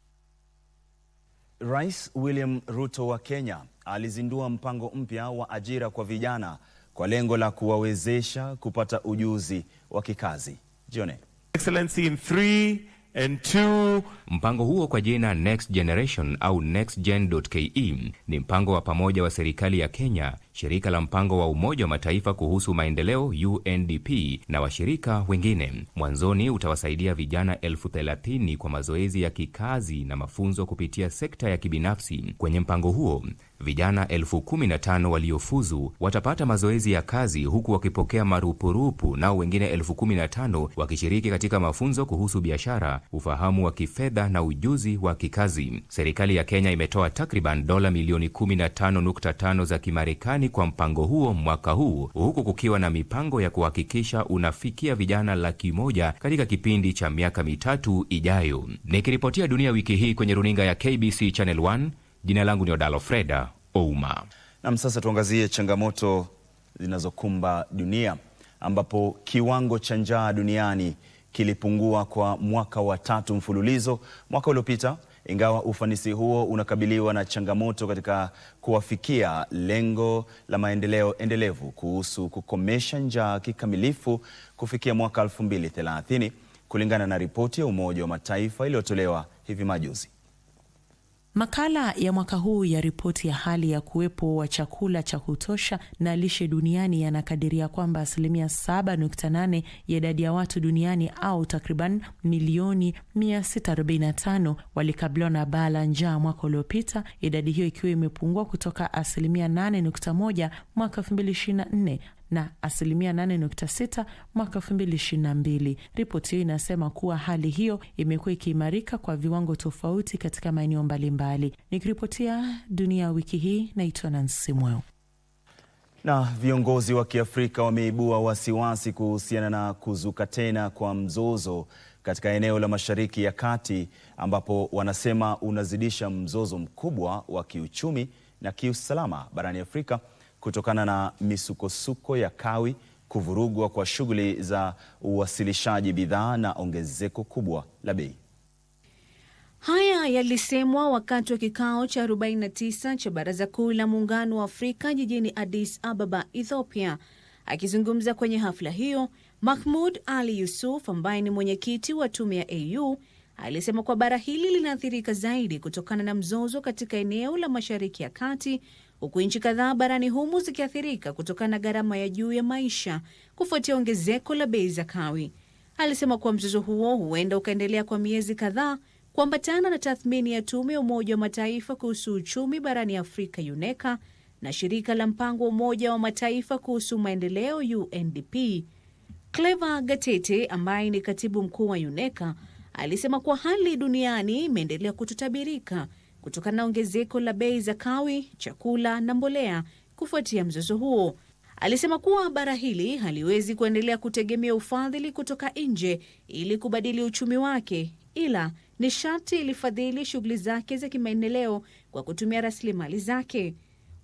Rais William Ruto wa Kenya alizindua mpango mpya wa ajira kwa vijana kwa lengo la kuwawezesha kupata ujuzi wa kikazi. Jione. Excellency in 3 and 2. Mpango huo kwa jina Next Generation au nextgen.ke ni mpango wa pamoja wa serikali ya Kenya, shirika la mpango wa Umoja wa Mataifa kuhusu maendeleo UNDP na washirika wengine. Mwanzoni utawasaidia vijana 30,000 kwa mazoezi ya kikazi na mafunzo kupitia sekta ya kibinafsi. Kwenye mpango huo, vijana 15,000 waliofuzu watapata mazoezi ya kazi huku wakipokea marupurupu, nao wengine 15,000 wakishiriki katika mafunzo kuhusu biashara, ufahamu wa kifedha na ujuzi wa kikazi. Serikali ya Kenya imetoa takriban dola milioni 15.5 za Kimarekani kwa mpango huo mwaka huu, huku kukiwa na mipango ya kuhakikisha unafikia vijana 100,000 katika kipindi cha miaka 3 ijayo. Nikiripotia Dunia Wiki Hii kwenye runinga ya KBC Channel 1, jina langu ni Odalo Freda Ouma. Na sasa tuangazie changamoto zinazokumba dunia, ambapo kiwango cha njaa duniani kilipungua kwa mwaka wa 3 mfululizo mwaka uliopita, ingawa ufanisi huo unakabiliwa na changamoto katika kuwafikia lengo la maendeleo endelevu kuhusu kukomesha njaa kikamilifu kufikia mwaka 2030, kulingana na ripoti ya Umoja wa Mataifa iliyotolewa hivi majuzi. Makala ya mwaka huu ya ripoti ya hali ya kuwepo wa chakula cha kutosha na lishe duniani yanakadiria kwamba 7.8% ya idadi ya watu duniani au takriban milioni 645 walikabiliwa na baa la njaa mwaka uliopita, idadi hiyo ikiwa imepungua kutoka 8.1% mwaka 2024 na 8.6% mwaka 2022. Ripoti hiyo inasema kuwa hali hiyo imekuwa ikiimarika kwa viwango tofauti katika maeneo mbalimbali. Nikiripotia Dunia Wiki Hii, naitwa Nancy Mweo. Na viongozi wa Kiafrika wameibua wasiwasi kuhusiana na kuzuka tena kwa mzozo katika eneo la Mashariki ya Kati, ambapo wanasema unazidisha mzozo mkubwa wa kiuchumi na kiusalama barani Afrika kutokana na misukosuko ya kawi, kuvurugwa kwa shughuli za uwasilishaji bidhaa na ongezeko kubwa la bei. Haya yalisemwa wakati wa kikao cha 49 cha Baraza Kuu la Muungano wa Afrika jijini Addis Ababa, Ethiopia. Akizungumza kwenye hafla hiyo, Mahmoud Ali Yusuf ambaye ni mwenyekiti wa tume ya AU alisema kwa bara hili linaathirika zaidi kutokana na mzozo katika eneo la Mashariki ya Kati, huku nchi kadhaa barani humu zikiathirika kutokana na gharama ya juu ya maisha kufuatia ongezeko la bei za kawi. Alisema kuwa mzozo huo huenda ukaendelea kwa miezi kadhaa, kuambatana na tathmini ya tume ya Umoja wa Mataifa kuhusu uchumi barani Afrika UNECA na shirika la mpango wa Umoja wa Mataifa kuhusu maendeleo UNDP. Clever Gatete ambaye ni katibu mkuu wa UNECA alisema kuwa hali duniani imeendelea kutotabirika kutokana na ongezeko la bei za kawi, chakula na mbolea kufuatia mzozo huo. Alisema kuwa bara hili haliwezi kuendelea kutegemea ufadhili kutoka nje ili kubadili uchumi wake, ila ni sharti ilifadhili shughuli zake za kimaendeleo kwa kutumia rasilimali zake.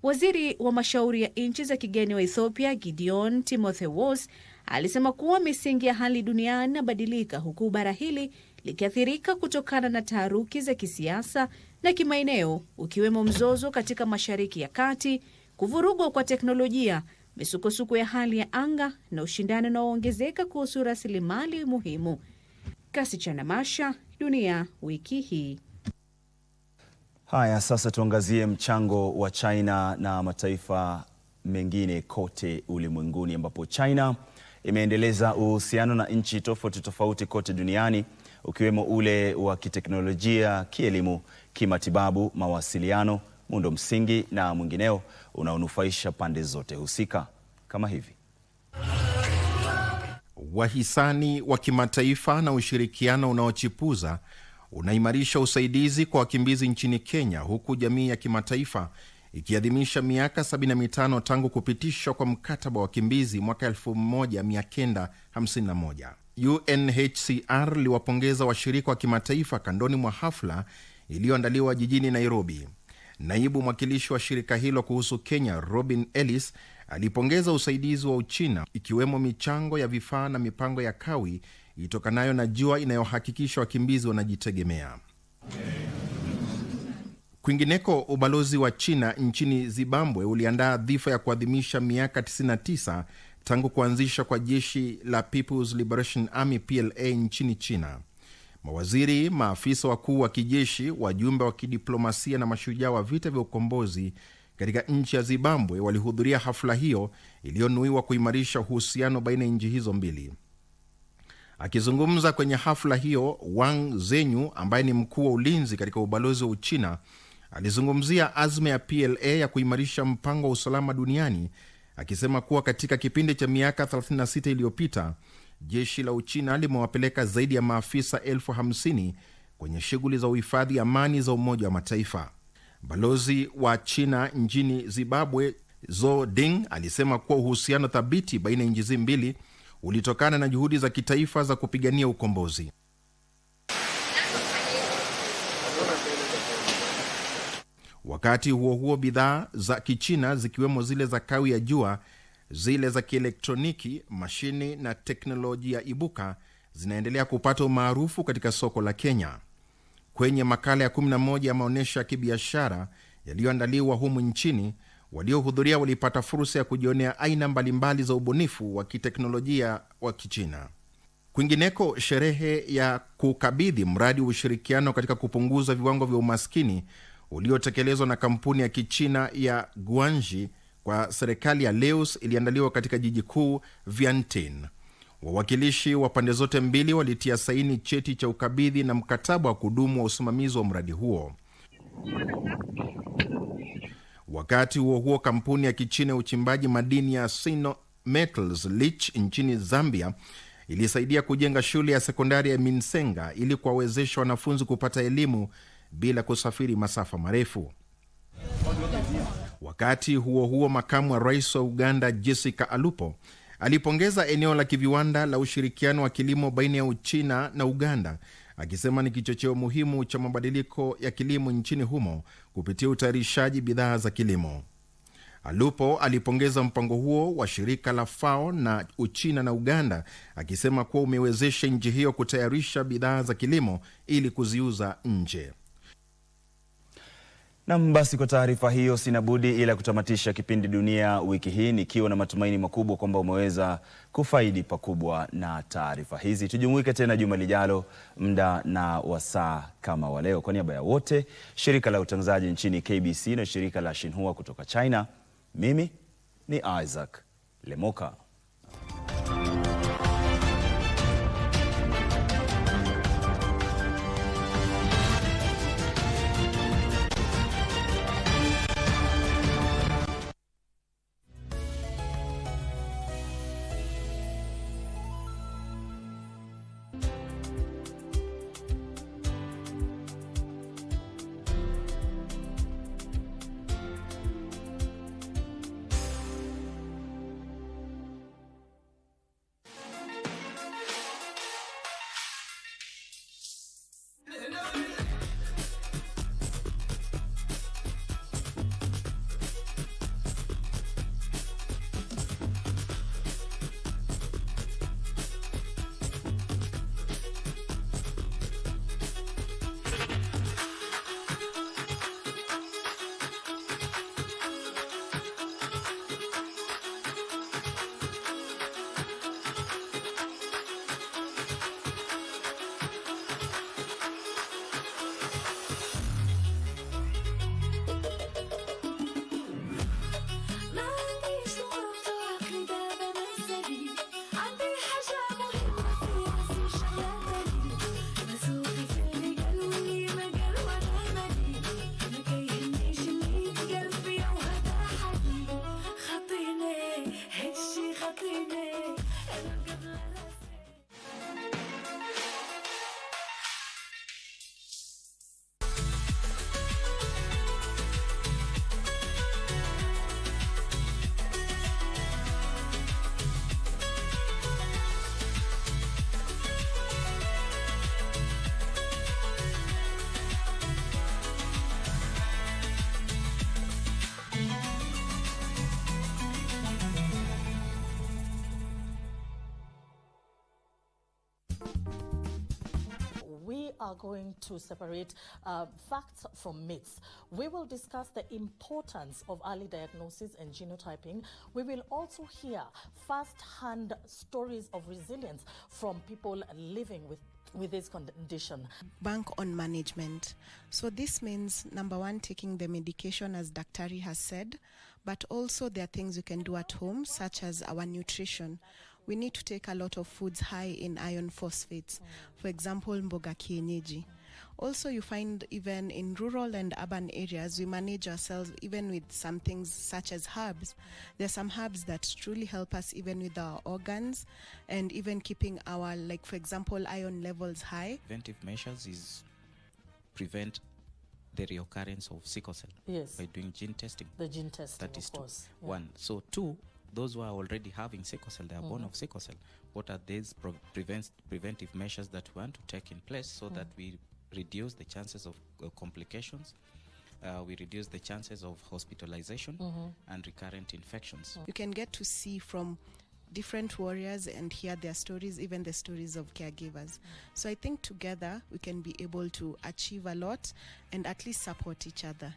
Waziri wa mashauri ya nchi za kigeni wa Ethiopia, Gideon Timothy Wos, alisema kuwa misingi ya hali duniani inabadilika, huku bara hili likiathirika kutokana na taharuki za kisiasa na kimaeneo, ukiwemo mzozo katika Mashariki ya Kati, kuvurugwa kwa teknolojia, misukosuko ya hali ya anga na ushindani unaoongezeka kuhusu rasilimali muhimu. Kasi cha Namasha, Dunia Wiki Hii. Haya, sasa tuangazie mchango wa China na mataifa mengine kote ulimwenguni, ambapo China imeendeleza uhusiano na nchi tofauti tofauti kote duniani, ukiwemo ule wa kiteknolojia, kielimu, kimatibabu, mawasiliano, muundo msingi na mwingineo unaonufaisha pande zote husika. Kama hivi: wahisani wa kimataifa na ushirikiano unaochipuza unaimarisha usaidizi kwa wakimbizi nchini Kenya, huku jamii ya kimataifa ikiadhimisha miaka 75 tangu kupitishwa kwa mkataba wa wakimbizi mwaka 1951. UNHCR liwapongeza washirika wa kimataifa kandoni mwa hafla iliyoandaliwa jijini Nairobi. Naibu mwakilishi wa shirika hilo kuhusu Kenya, Robin Ellis, alipongeza usaidizi wa Uchina, ikiwemo michango ya vifaa na mipango ya kawi itokanayo na jua inayohakikisha wakimbizi wanajitegemea. Kwingineko, ubalozi wa China nchini Zimbabwe uliandaa dhifa ya kuadhimisha miaka 99 tangu kuanzisha kwa jeshi la People's Liberation Army PLA nchini China. Mawaziri, maafisa wakuu wa kijeshi, wajumbe wa kidiplomasia na mashujaa wa vita vya ukombozi katika nchi ya Zimbabwe walihudhuria hafla hiyo iliyonuiwa kuimarisha uhusiano baina ya nchi hizo mbili. Akizungumza kwenye hafla hiyo, Wang Zhenyu ambaye ni mkuu wa ulinzi katika ubalozi wa Uchina alizungumzia azma ya PLA ya kuimarisha mpango wa usalama duniani, akisema kuwa katika kipindi cha miaka 36 iliyopita jeshi la Uchina limewapeleka zaidi ya maafisa 50,000 kwenye shughuli za uhifadhi amani za Umoja wa Mataifa. Balozi wa China nchini Zimbabwe, Zhou Ding, alisema kuwa uhusiano thabiti baina ya nchi hizi mbili ulitokana na juhudi za kitaifa za kupigania ukombozi. Wakati huo huo, bidhaa za Kichina zikiwemo zile za kawi ya jua, zile za kielektroniki, mashini na teknolojia ibuka zinaendelea kupata umaarufu katika soko la Kenya. Kwenye makala ya 11 ya maonyesho ya kibiashara yaliyoandaliwa humu nchini, waliohudhuria walipata fursa ya kujionea aina mbalimbali za ubunifu wa kiteknolojia wa Kichina. Kwingineko, sherehe ya kukabidhi mradi wa ushirikiano katika kupunguza viwango vya umaskini uliotekelezwa na kampuni ya Kichina ya Guangxi kwa serikali ya Laos iliandaliwa katika jiji kuu Vientiane. Wawakilishi wa pande zote mbili walitia saini cheti cha ukabidhi na mkataba wa kudumu wa usimamizi wa mradi huo. Wakati huo huo, kampuni ya Kichina ya uchimbaji madini ya Sino Metals Leach nchini Zambia ilisaidia kujenga shule ya sekondari ya Minsenga ili kuwawezesha wanafunzi kupata elimu bila kusafiri masafa marefu. Wakati huo huo, makamu wa rais wa Uganda Jessica Alupo alipongeza eneo la kiviwanda la ushirikiano wa kilimo baina ya Uchina na Uganda, akisema ni kichocheo muhimu cha mabadiliko ya kilimo nchini humo kupitia utayarishaji bidhaa za kilimo. Alupo alipongeza mpango huo wa shirika la FAO na Uchina na Uganda, akisema kuwa umewezesha nchi hiyo kutayarisha bidhaa za kilimo ili kuziuza nje. Na basi kwa taarifa hiyo sina budi ila kutamatisha kipindi Dunia wiki hii, nikiwa na matumaini makubwa kwamba umeweza kufaidi pakubwa na taarifa hizi. Tujumuike tena juma lijalo muda na wasaa kama wa leo. Kwa niaba ya wote, shirika la utangazaji nchini KBC na shirika la Xinhua kutoka China, mimi ni Isaac Lemoka. We are going to separate facts from myths. We will discuss the importance of early diagnosis and genotyping. We will also hear first-hand stories of resilience from people living with this condition. Bank on management. So this means, number one, taking the medication as Daktari has said, but also there are things you can do at home, such as our nutrition. We need to take a lot of foods high in iron phosphates. For example, mboga kienyeji. Also, you find even in rural and urban areas, we manage ourselves even with some things such as herbs. There are some herbs that truly help us even with our organs and even keeping our, like for example, iron levels high. Preventive measures is prevent the reoccurrence of sickle cell by doing gene testing. The gene testing, that is of course. Two. One. So two, those who are already having sickle cell, they are born of sickle cell. What are these preventive measures that we want to take in place so that we reduce the chances of complications, we reduce the chances of hospitalization and recurrent infections. You can get to see from different warriors and hear their stories, even the stories of caregivers. So I think together we can be able to achieve a lot and at least support each other.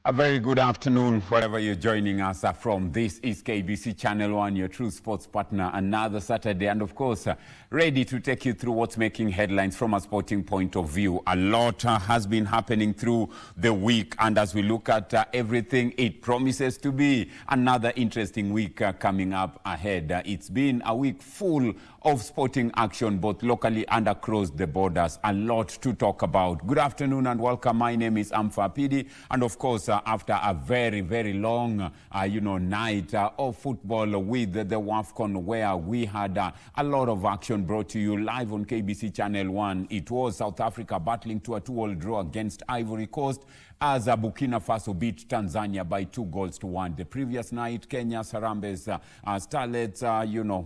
A very good afternoon, wherever you're joining us from. This is KBC Channel 1, your true sports partner. Another Saturday, and of course, ready to take you through what's making headlines from a sporting point of view. A lot has been happening through the week, and as we look at everything, it promises to be another interesting week coming up ahead. It's been a week full of sporting action, both locally and across the borders. A lot to talk about. Good afternoon and welcome. My name is Amfa Pidi, and of course, after a very, very long, night of football with the WAFCON, where we had a lot of action brought to you live on KBC Channel 1. It was South Africa battling to a 2-2 draw against Ivory Coast, as Burkina Faso beat Tanzania by 2-1. The previous night, Kenya's Harambe's Starlets,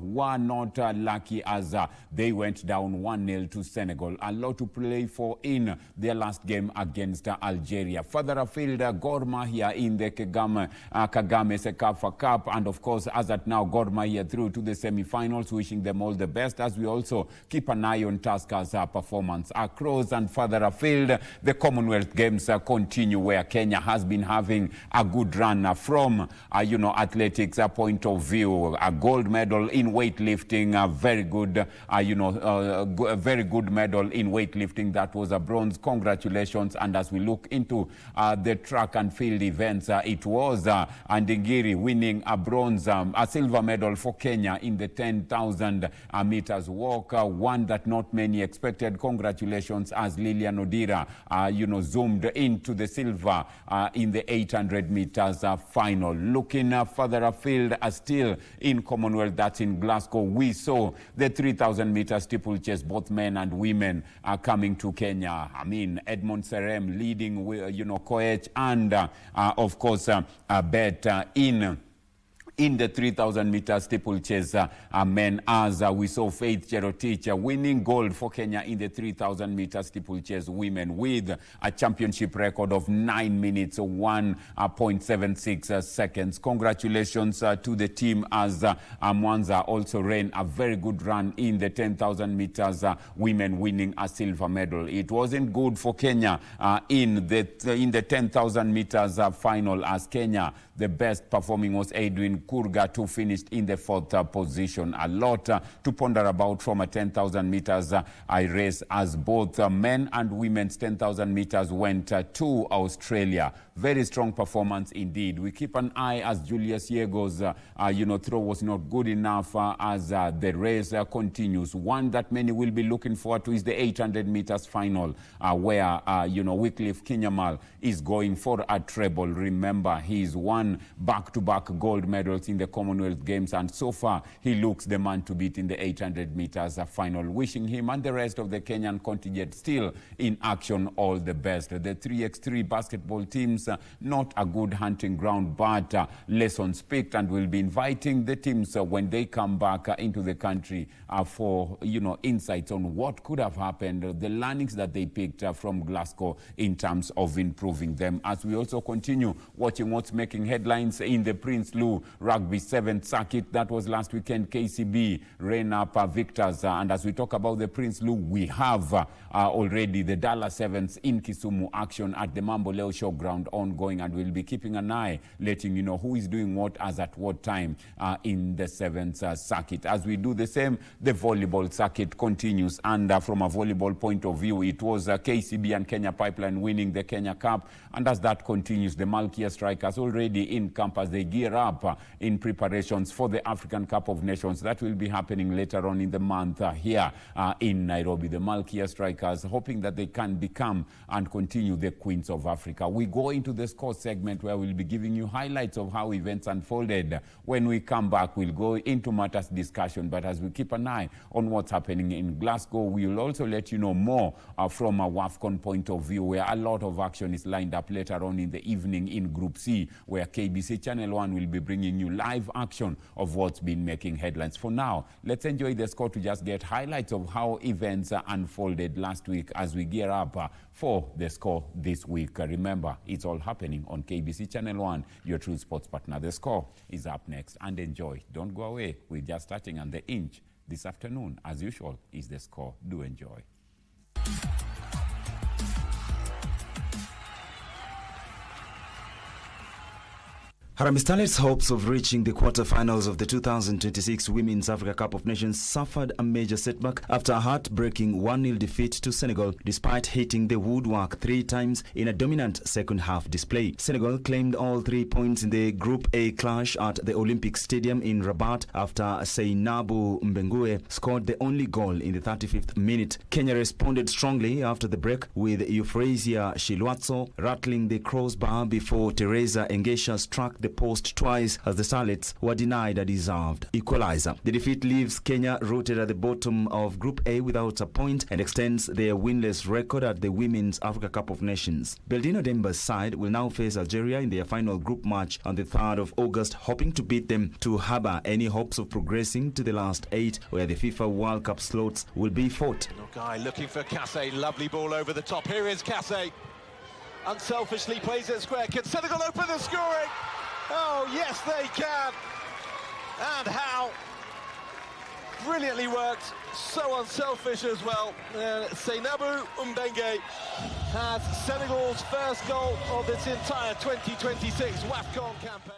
were not lucky as they went down 1-0 to Senegal. A lot to play for in their last game against Algeria. Further afield, Gor Mahia in the Kagame Sekafa Cup. And of course, as at now, Gor Mahia through to the semi-finals, wishing them all the best as we also keep an eye on Tuskers' performance. Across and further afield, the Commonwealth Games continue, where Kenya has been having a good run from, athletics point of view. A gold medal in weightlifting, a very good, a very good medal in weightlifting. That was a bronze. Congratulations. And as we look into the track and field events, it was Andingiri winning a bronze, a silver medal for Kenya in the 10,000 meters walk, one that not many expected. Congratulations, as Lilian Odira, zoomed into the silver in the 800 meters final. Looking further afield, still in Commonwealth, that's in Glasgow, we saw the 3,000 meter steeplechase, both men and women coming to Kenya. Edmond Serem leading, Koech, and of course, Bet in the 3,000 meter steeplechase men, as we saw Faith Cherotich winning gold for Kenya in the 3,000 meter steeplechase women with a championship record of 9 minutes 1.76 seconds. Congratulations to the team, as Mwanza also ran a very good run in the 10,000 meters women, winning a silver medal. It wasn't good for Kenya in the 10,000 meters final, as Kenya, the best performing was Edwin Kurga, who finished in the 4th position. A lot to ponder about from a 10,000 meters race, as both men and women's 10,000 meters went to Australia. Very strong performance indeed. We keep an eye, as Julius Yego's throw was not good enough as the race continues. One that many will be looking forward to is the 800 meters final, where Wycliffe Kinyamal is going for a treble. Remember, he's won back-to-back gold medals in the Commonwealth Games, and so far he looks the man to beat in the 800 meters final. Wishing him and the rest of the Kenyan contingent still in action all the best. The 3x3 basketball teams, not a good hunting ground, but lessons picked, and we'll be inviting the teams when they come back into the country for insights on what could have happened, the learnings that they picked from Glasgow in terms of improving them. As we also continue watching what's making headlines in the Prince Lou Rugby 7th Circuit. That was last weekend. KCB ran up victors. And as we talk about the Prince Lou, we have already the Dallas Sevens in Kisumu action at the Mambo Leo Showground ongoing. And we'll be keeping an eye, letting you know who is doing what as at what time in the 7th Circuit. As we do the same, the volleyball circuit continues. And from a volleyball point of view, it was KCB and Kenya Pipeline winning the Kenya Cup. And as that continues, the Malkia Strikers already in camp as they gear up in preparations for the African Cup of Nations. That will be happening later on in the month here in Nairobi. The Malkia Strikers hoping that they can become and continue the Queens of Africa. We go into the score segment, where we'll be giving you highlights of how events unfolded. When we come back, we'll go into matters discussion. But as we keep an eye on what's happening in Glasgow, we'll also let you know more from a WAFCON point of view, where a lot of action is lined up later on in the evening in Group C, where KBC Channel 1 will be bringing you live action of what's been making headlines. For now, let's enjoy the score to just get highlights of how events unfolded last week as we gear up for the score this week. Remember, it's all happening on KBC Channel 1, your true sports partner. The score is up next, and enjoy. Don't go away. We're just starting on the inch this afternoon. As usual, is the score. Do enjoy. Harambee Starlets' hopes of reaching the quarter-finals of the 2026 Women's Africa Cup of Nations suffered a major setback after a heartbreaking 1-0 defeat to Senegal, despite hitting the woodwork 3 times in a dominant second-half display. Senegal claimed all 3 points in the Group A clash at the Olympic Stadium in Rabat after Seinabu Mbengue scored the only goal in the 35th minute. Kenya responded strongly after the break, with Euphrasia Shilwatso rattling the crossbar before Teresa Engesha struck the post twice as the Starlets were denied a deserved equalizer. The defeat leaves Kenya rooted at the bottom of Group A without a point and extends their winless record at the Women's Africa Cup of Nations. Beldino Demba's side will now face Algeria in their final group match on the 3rd of August, hoping to beat them to harbor any hopes of progressing to the last 8, where the FIFA World Cup slots will be fought. Guy looking for Kassé, lovely ball over the top. Here is Kassé. Unselfishly plays it square. Can Senegal open the scoring? Oh, yes, they can. And how? Brilliantly worked. So unselfish as well. Seinabu Mbengue has Senegal's first goal of its entire 2026 WAFCON campaign.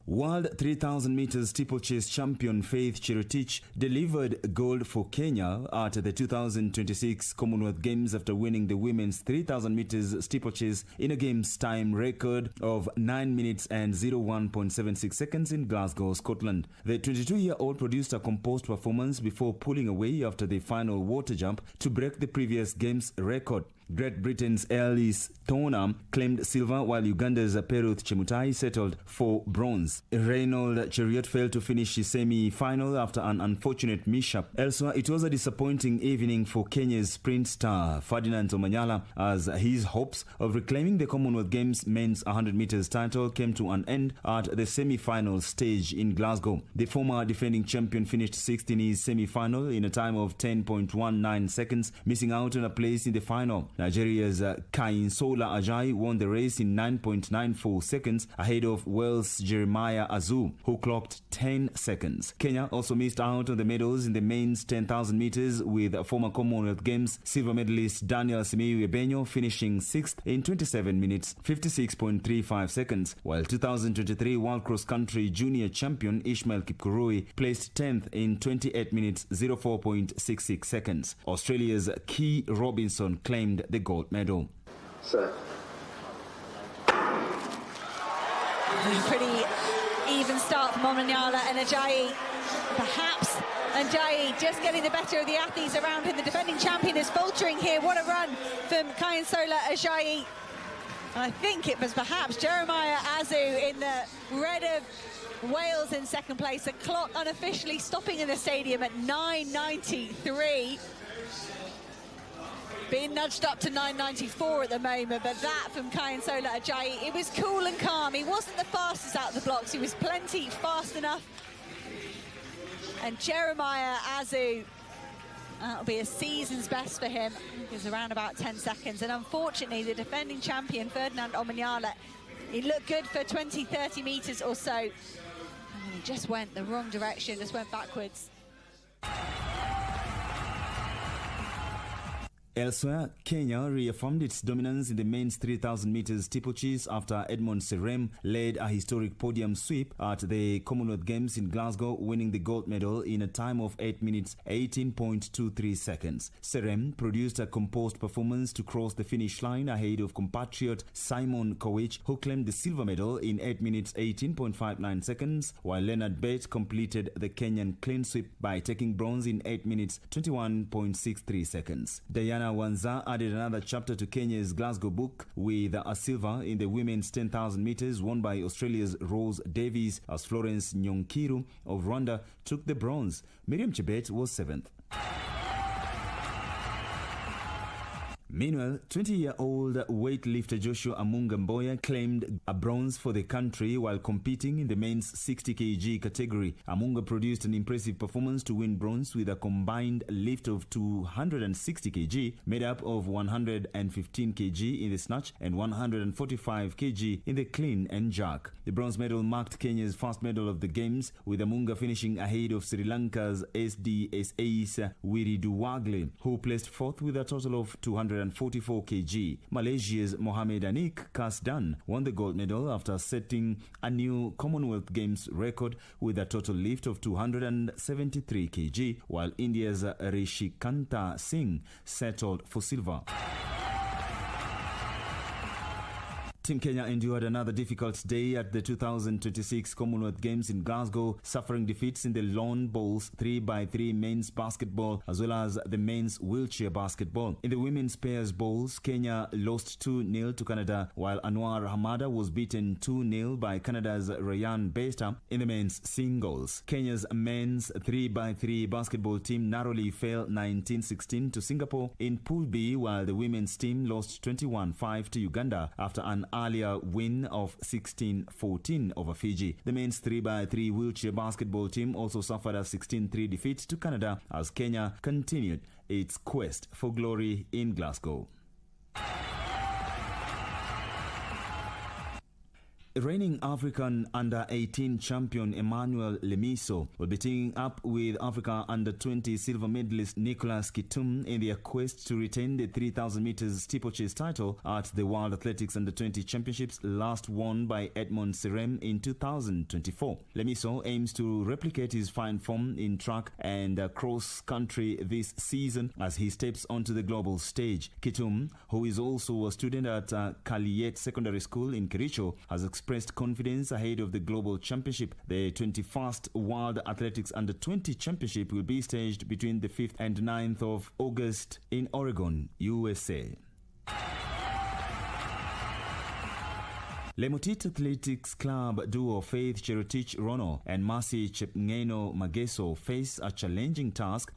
World 3,000 meters steeplechase champion Faith Cherotich delivered gold for Kenya at the 2026 Commonwealth Games after winning the women's 3,000 meters steeplechase in a game's time record of 9 minutes and 01.76 seconds in Glasgow, Scotland. The 22-year-old produced a composed performance before pulling away after the final water jump to break the previous game's record. Great Britain's Ellis Tonham claimed silver, while Uganda's Peruth Chemutai settled for bronze. Reynold Cheriot failed to finish his semi-final after an unfortunate mishap. Elsewhere, it was a disappointing evening for Kenya's sprint star Ferdinand Omanyala, as his hopes of reclaiming the Commonwealth Games men's 100 meters title came to an end at the semi-final stage in Glasgow. The former defending champion finished 6th in his semi-final in a time of 10.19 seconds, missing out on a place in the final. Nigeria's Kainsola Ajayi won the race in 9.94 seconds ahead of Wales' Jeremiah Azu, who clocked 10 seconds. Kenya also missed out on the medals in the men's 10,000 meters, with former Commonwealth Games silver medalist Daniel Simiyu Ebenyo finishing 6th in 27 minutes 56.35 seconds, while 2023 World Cross Country Junior Champion Ishmael Kipkurui placed 10th in 28 minutes 04.66 seconds. Australia's Key Robinson claimed the gold medal. Sir. Pretty even start from Omanyala and Ajayi. Perhaps Ajayi just getting the better of the athletes around him. The defending champion is faltering here. What a run from Kainsola Ajayi. And I think it was perhaps Jeremiah Azu in the red of Wales in second place. The clock unofficially stopping in the stadium at 9:93. Being nudged up to 9:94 at the moment, but that from Kainsola Ajayi, it was cool and calm. He wasn't the fastest out of the blocks, he was plenty fast enough. And Jeremiah Azu, that'll be a season's best for him. It's around about 10 seconds. And unfortunately, the defending champion, Ferdinand Omanyala, he looked good for 20, 30 meters or so. And then he just went the wrong direction, just went backwards. Elsewhere, Kenya reaffirmed its dominance in the men's 3,000 meters steeplechase after Edmond Serem led a historic podium sweep at the Commonwealth Games in Glasgow, winning the gold medal in a time of 8 minutes 18.23 seconds. Serem produced a composed performance to cross the finish line ahead of compatriot Simon Kowich, who claimed the silver medal in 8 minutes 18.59 seconds, while Leonard Bett completed the Kenyan clean sweep by taking bronze in 8 minutes 21.63 seconds. Diana Wanza added another chapter to Kenya's Glasgow book with a silver in the women's 10,000 meters won by Australia's Rose Davies, as Florence Nyonkiru of Rwanda took the bronze. Miriam Chebet was 7th. Meanwhile, 20-year-old weightlifter Joshua Amunga Mboya claimed a bronze for the country while competing in the men's 60 kg category. Amunga produced an impressive performance to win bronze with a combined lift of 260 kg, made up of 115 kg in the snatch and 145 kg in the clean and jerk. The bronze medal marked Kenya's first medal of the Games, with Amunga finishing ahead of Sri Lanka's SDSA's Wiriduwagle, who placed 4th with a total of 200 244 kg. Malaysia's Mohamed Anik Kasdan won the gold medal after setting a new Commonwealth Games record with a total lift of 273 kg, while India's Rishikanta Singh settled for silver. Team Kenya endured another difficult day at the 2026 Commonwealth Games in Glasgow, suffering defeats in the lawn bowls 3x3 men's basketball as well as the men's wheelchair basketball. In the women's pairs bowls, Kenya lost 2-0 to Canada, while Anwar Hamada was beaten 2-0 by Canada's Ryan Baster. In the men's singles, Kenya's men's 3x3 basketball team narrowly fell 19-16 to Singapore in Pool B, while the women's team lost 21-5 to Uganda after an earlier win of 16-14 over Fiji. The men's 3x3 wheelchair basketball team also suffered a 16-3 defeat to Canada as Kenya continued its quest for glory in Glasgow. Reigning African Under-18 champion Emmanuel Lemiso will be teaming up with Africa Under-20 silver medalist Nicholas Kitum in their quest to retain the 3,000 meters steeplechase title at the World Athletics Under-20 Championships last won by Edmond Serem in 2024. Lemiso aims to replicate his fine form in track and cross-country this season as he steps onto the global stage. Kitum, who is also a student at Kaliet Secondary School in Kericho, has expressed confidence ahead of the global championship. The 21st World Athletics Under-20 Championship will be staged between the 5th and 9th of August in Oregon, USA. Lemotit Athletics Club duo Faith Cherotich Rono and Mercy Chepngeno Mageso face a challenging task at